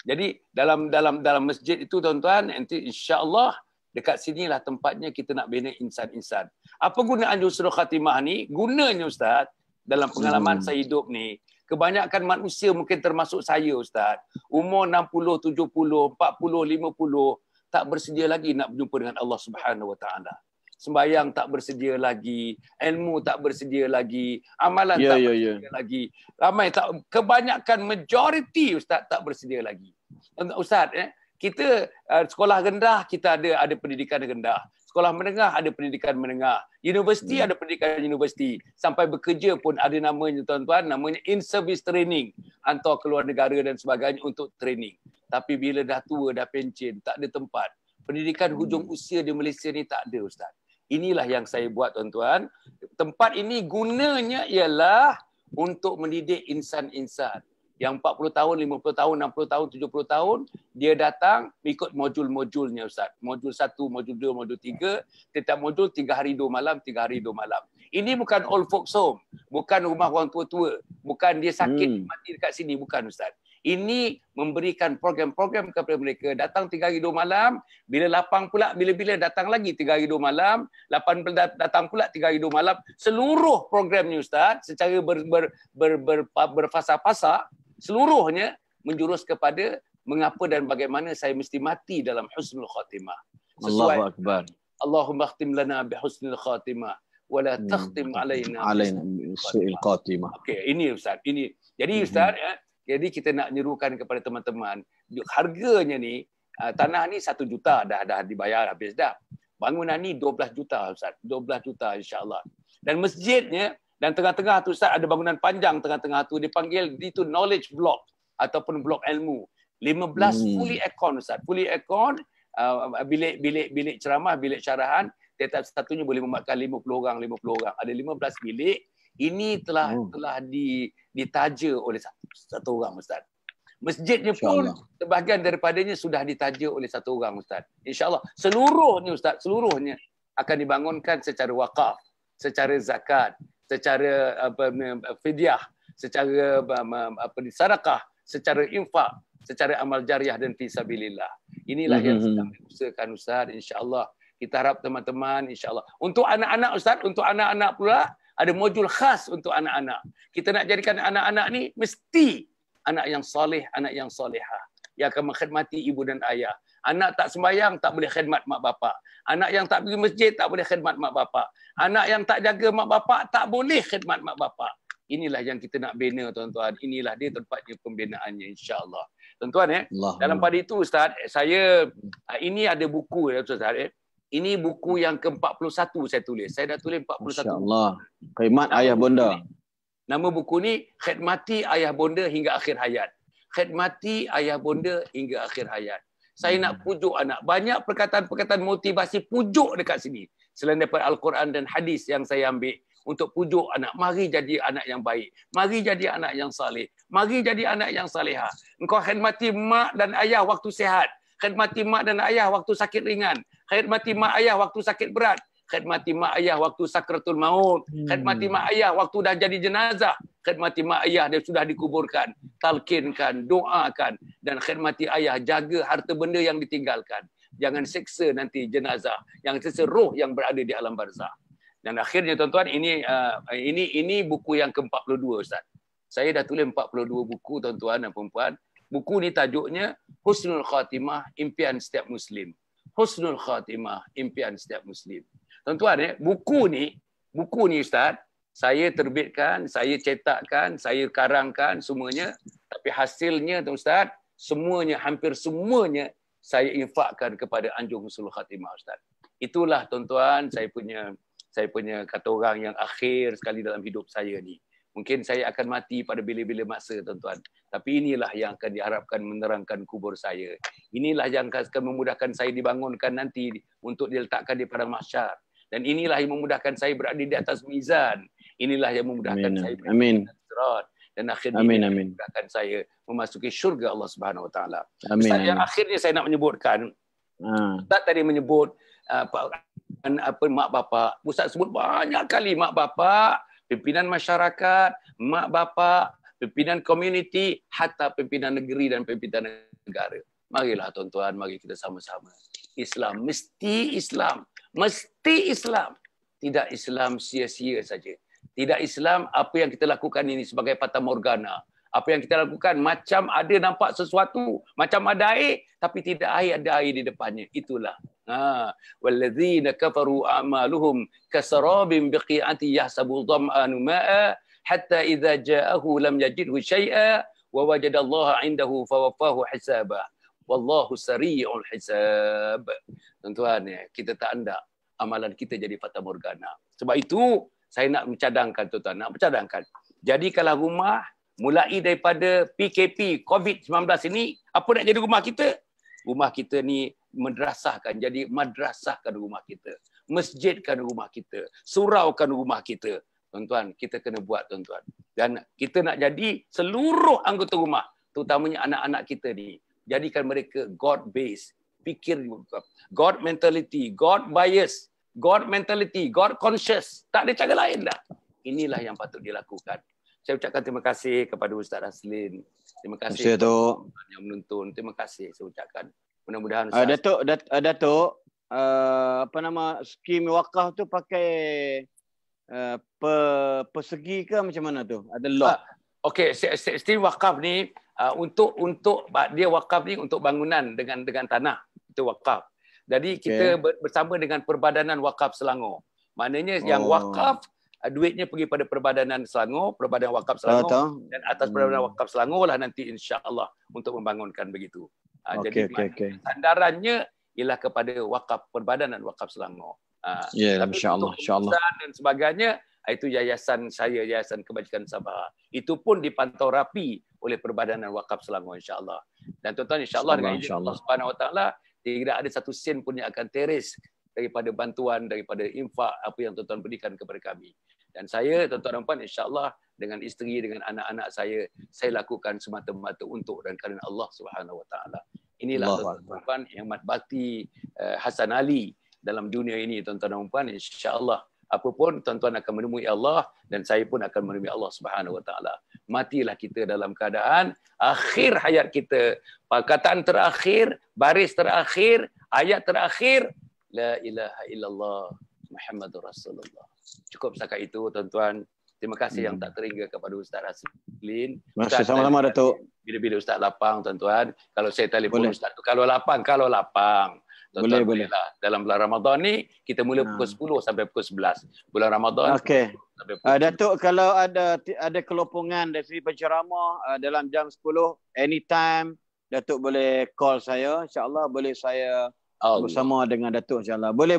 Jadi dalam masjid itu tuan-tuan, nanti insya-Allah dekat sinilah tempatnya kita nak bina insan-insan. Apa guna Anjung Husnul Khatimah ni? Gunanya Ustaz, dalam pengalaman saya hidup ni, kebanyakan manusia mungkin termasuk saya Ustaz, umur 60, 70, 40, 50 tak bersedia lagi nak berjumpa dengan Allah Subhanahu Wa Taala. Sembayang tak bersedia lagi, ilmu tak bersedia lagi, amalan tak bersedia lagi. Ramai tak, kebanyakan majoriti Ustaz tak bersedia lagi. Ustaz, kita sekolah rendah kita ada pendidikan rendah. Sekolah menengah ada pendidikan menengah. Universiti ada pendidikan universiti. Sampai bekerja pun ada namanya tuan-tuan, namanya in-service training. Hantar keluar negara dan sebagainya untuk training. Tapi bila dah tua, dah pencen, tak ada tempat. Pendidikan hujung usia di Malaysia ni tak ada Ustaz. Inilah yang saya buat tuan-tuan. Tempat ini gunanya ialah untuk mendidik insan-insan. Yang 40 tahun, 50 tahun, 60 tahun, 70 tahun, dia datang ikut modul-modulnya Ustaz. Modul 1, modul 2, modul 3. Setiap modul 3 hari 2 malam, 3 hari 2 malam. Ini bukan old folks home. Bukan rumah orang tua-tua. Bukan dia sakit, mati dekat sini. Bukan Ustaz. Ini memberikan program-program kepada mereka. Datang 3 hari 2 malam, bila lapang pula, bila-bila datang lagi 3 hari 2 malam, 8 datang pula 3 hari 2 malam. Seluruh programnya Ustaz, secara berfasa-fasa, seluruhnya menjurus kepada mengapa dan bagaimana saya mesti mati dalam husnul khatimah. Sesuai Allahu Akbar. Allahumma khtim lana bi husnul khatimah wa la takhtim alaina bi su'il khatimah. Okey, ini Ustaz, ini. Jadi Ustaz, jadi kita nak nyerukan kepada teman-teman, harganya ni tanah ni 1 juta dah dibayar habis dah. Bangunan ni 12 juta Ustaz, 12 juta insya-Allah. Dan masjidnya dan tengah-tengah tu Ustaz ada bangunan panjang tengah-tengah tu dipanggil itu knowledge block ataupun blok ilmu. 15 fully aircon Ustaz. Fully aircon, bilik ceramah, bilik syarahan, tiap satunya boleh memuatkan 50 orang. Ada 15 bilik. Ini telah ditaja oleh satu orang Ustaz. Masjidnya pun sebahagian daripadanya sudah ditaja oleh satu orang Ustaz. InsyaAllah seluruhnya Ustaz, seluruhnya akan dibangunkan secara wakaf, secara zakat, secara fidyah, secara sedekah, secara infak, secara amal jariah dan fisabilillah. Inilah yang sedang diusahakan Ustaz, insya-Allah. Kita harap teman-teman insya-Allah. Untuk anak-anak Ustaz, untuk anak-anak pula ada modul khas untuk anak-anak. Kita nak jadikan anak-anak ni mesti anak yang soleh, anak yang solehah, yang akan mengkhidmati ibu dan ayah. Anak tak sembahyang tak boleh khidmat mak bapak. Anak yang tak pergi masjid tak boleh khidmat mak bapak. Anak yang tak jaga mak bapak tak boleh khidmat mak bapak. Inilah yang kita nak bina tuan-tuan. Inilah dia tempatnya pembinaannya insya-Allah. Tuan-tuan dalam pada itu Ustaz, saya ini ada buku Ustaz. Ini buku yang ke-41 saya tulis. Saya dah tulis 41. Masya-Allah. Khidmat ayah bonda. Nama buku ni Khidmati Ayah Bonda Hingga Akhir Hayat. Khidmati Ayah Bonda Hingga Akhir Hayat. Saya nak pujuk anak. Banyak perkataan-perkataan motivasi pujuk dekat sini. Selain daripada Al-Quran dan hadis yang saya ambil untuk pujuk anak. Mari jadi anak yang baik. Mari jadi anak yang saleh. Mari jadi anak yang salehah. Engkau khidmati mak dan ayah waktu sihat. Khidmati mak dan ayah waktu sakit ringan. Khidmati mak ayah waktu sakit berat. Khidmati mak ayah waktu sakratul maut. Khidmati mak ayah waktu dah jadi jenazah. Khidmati mak ayah dia sudah dikuburkan. Talkinkan, doakan. Dan khidmati ayah, jaga harta benda yang ditinggalkan. Jangan seksa nanti jenazah. Yang seksa roh yang berada di alam barzah. Dan akhirnya tuan-tuan, ini buku yang ke-42 Ustaz. Saya dah tulis 42 buku tuan-tuan dan puan-puan. Buku ni tajuknya Husnul Khatimah, Impian Setiap Muslim. Husnul Khatimah, Impian Setiap Muslim. Tuan-tuan, buku ni Ustaz, saya terbitkan, saya cetakkan, saya karangkan semuanya, tapi hasilnya Ustaz, semuanya, hampir semuanya saya infakkan kepada Anjung Husnul Khatimah Ustaz. Itulah tuan-tuan saya punya kata orang yang akhir sekali dalam hidup saya ni. Mungkin saya akan mati pada bila-bila masa tuan-tuan. Tapi inilah yang akan diharapkan menerangkan kubur saya. Inilah yang akan memudahkan saya dibangunkan nanti untuk diletakkan di padang mahsyar. Dan inilah yang memudahkan saya berada di atas mizan. Inilah yang memudahkan saya berada di atas sirat. dan akhirnya Amin, dia amin. akan saya memasuki syurga Allah Subhanahu Wa Taala. Amin, Ustaz, yang amin. akhirnya saya nak menyebutkan, Ustaz tadi menyebut apa mak bapak. Ustaz sebut banyak kali mak bapak, pimpinan masyarakat, mak bapak, pimpinan komuniti, hatta pimpinan negeri dan pimpinan negara. Marilah tuan-tuan, mari kita sama-sama. Islam, mesti Islam. Mesti Islam. Tidak Islam sia-sia saja. Tidak Islam apa yang kita lakukan ini sebagai fata morgana. Apa yang kita lakukan macam ada nampak sesuatu, macam ada air, tapi tidak ada air di depannya. Itulah. Walladzina kafaru a'maluhum kasarabin biqi'ati yahsabu dham'anu ma'a hatta idza ja'ahu lam yajidhu syai'a wa wajadallaha 'indahu fawaffahu hisabah. Wallahu sari'ul hisab. Tuan-tuan, kita tak hendak amalan kita jadi fata morgana. Sebab itu saya nak mencadangkan tuan-tuan, nak mencadangkan. Jadi kalau rumah mulai daripada PKP COVID-19 ini, apa nak jadi rumah kita? Rumah kita ni madrasahkan, jadi madrasahkan rumah kita. Masjidkan rumah kita, suraukan rumah kita. Tuan-tuan, kita kena buat tuan-tuan. Dan kita nak jadi seluruh anggota rumah, terutamanya anak-anak kita ni, jadikan mereka God based, fikir God mentality, God bias, God mentality, God conscious. Tak ada cara lain dah. Inilah yang patut dilakukan. Saya ucapkan terima kasih kepada Ustaz Raslin. Terima kasih kepada yang menonton. Terima kasih saya ucapkan. Mudah-mudahan Ustaz. Datuk, apa nama skim wakaf tu pakai persegi ke macam mana tu? Ada lot. Okey, skim wakaf ni untuk dia wakaf ni untuk bangunan dengan tanah. Itu wakaf. Jadi kita bersama dengan Perbadanan Wakaf Selangor. Maknanya yang wakaf duitnya pergi pada Perbadanan Selangor, Perbadanan Wakaf Selangor, dan atas Perbadanan Wakaf Selangor lah nanti insya-Allah untuk membangunkan begitu. Jadi sandarannya ialah kepada wakaf Perbadanan Wakaf Selangor. Tapi insya-Allah, dan sebagainya itu yayasan saya, Yayasan Kebajikan Sabah. Itu pun dipantau rapi oleh Perbadanan Wakaf Selangor insya-Allah. Dan tuan-tuan insya-Allah dengan izin Allah Subhanahu Wa Taala tidak ada satu sen pun yang akan teres daripada bantuan, daripada infak apa yang tuan-tuan berikan kepada kami. Dan saya, tuan-tuan dan puan, insya-Allah dengan isteri, dengan anak-anak saya lakukan semata-mata untuk dan kerana Allah Subhanahu Wa Taala. Inilah tuan-tuan dan puan yang bakti Hasan Ali dalam dunia ini, tuan-tuan dan puan, insya-Allah apapun tuan-tuan akan menemui Allah dan saya pun akan menemui Allah Subhanahu Wa Taala. Matilah kita dalam keadaan akhir hayat kita, perkataan terakhir, baris terakhir, ayat terakhir, la ilaha illallah Muhammadur Rasulullah. Cukup setakat itu tuan-tuan. Terima kasih yang tak terhingga kepada Ustaz Raslin. Masih sama-sama Datuk. Bila-bila Ustaz lapang tuan-tuan. Kalau saya telefon Ustaz tu kalau lapang. Tuan-tuan boleh lah. Dalam bulan Ramadan ni kita mula pukul 10 sampai pukul 11. Bulan Ramadan. Okey. Datuk, kalau ada kelopongan dari segi penceramah dalam jam 10 anytime Datuk boleh call saya, insya-Allah boleh saya bersama dengan Datuk insya-Allah. Boleh.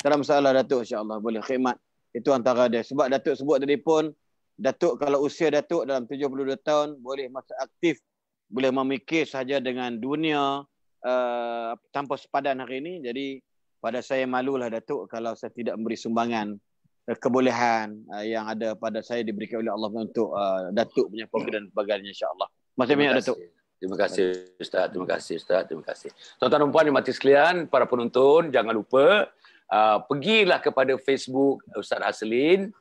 Tak ada masalah Datuk insya-Allah, boleh khidmat. Itu antara dia. Sebab Datuk sebut tadi pun Datuk kalau usia Datuk dalam 72 tahun boleh masa aktif, boleh memikir sahaja dengan dunia tanpa sepadan hari ini. Jadi pada saya malulah Datuk kalau saya tidak memberi sumbangan kebolehan yang ada pada saya diberikan oleh Allah untuk Datuk punya program dan sebagainya insya-Allah. Masih banyak Datuk. Terima kasih Ustaz, terima kasih Ustaz, terima kasih. Tuan-tuan dan puan yang mati sekalian, para penonton, jangan lupa pergilah kepada Facebook Ustaz Raslin.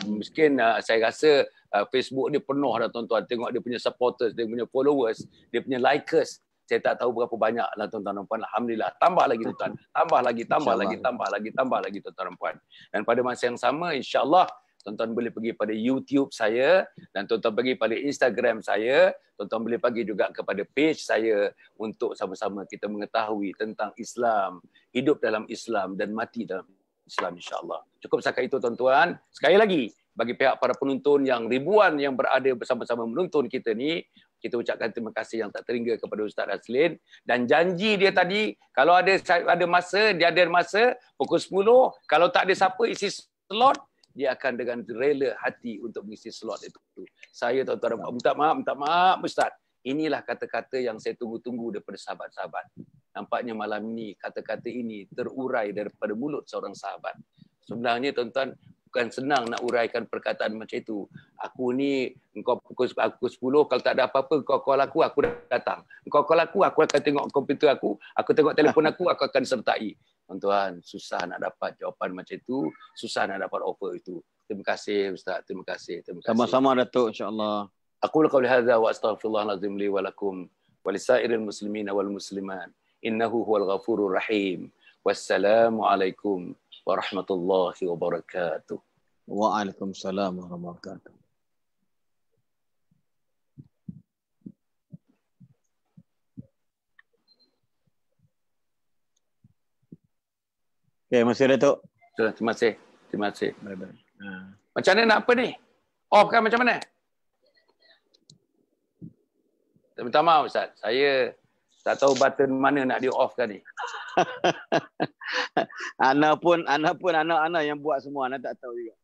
Mungkin saya rasa Facebook dia penuh dah tuan-tuan. Tengok dia punya supporters, dia punya followers, dia punya likers. Saya tak tahu berapa banyak lah tuan-tuan dan puan. Alhamdulillah. Tambah lagi tuan-tuan. Tambah lagi tuan-tuan dan puan. Dan pada masa yang sama insya-Allah tuan-tuan boleh pergi pada YouTube saya dan tuan-tuan pergi pada Instagram saya. Tuan-tuan boleh pergi juga kepada page saya untuk sama-sama kita mengetahui tentang Islam, hidup dalam Islam dan mati dalam Islam insya-Allah. Cukup setakat itu tuan-tuan. Sekali lagi bagi pihak para penonton yang ribuan yang berada bersama-sama menonton kita ni, kita ucapkan terima kasih yang tak terhingga kepada Ustaz Raslin dan janji dia tadi kalau ada masa, dia ada masa pukul 10, kalau tak ada siapa isi slot, dia akan dengan rela hati untuk mengisi slot itu. Saya tuan-tuan minta maaf Ustaz. Inilah kata-kata yang saya tunggu-tunggu daripada sahabat-sahabat. Nampaknya malam ini kata-kata ini terurai daripada mulut seorang sahabat. Sebenarnya tuan-tuan bukan senang nak uraikan perkataan macam itu. Aku ni, engkau pukul 10, kalau tak ada apa-apa, kau call aku datang. Engkau call aku akan tengok komputer aku tengok telefon aku akan sertai. Tuan-tuan, susah nak dapat jawapan macam itu, susah nak dapat offer itu. Terima kasih Ustaz, terima kasih. Sama-sama Datuk, insya-Allah. Aku qauli hadza wa astaghfirullahalazim li wa lakum wa lisairil muslimina wal muslimat. Innahu huwal ghafurur rahim. Wassalamualaikum warahmatullahi wabarakatuh. Waalaikumsalam warahmatullahi wabarakatuh. Okey, masih Datuk. Terima kasih. Bye-bye. Macam mana nak apa ni? Off kan macam mana? Minta maaf Ustaz. Saya tak tahu button mana nak di off kan ni. Ana pun anak yang buat semua, ana tak tahu juga.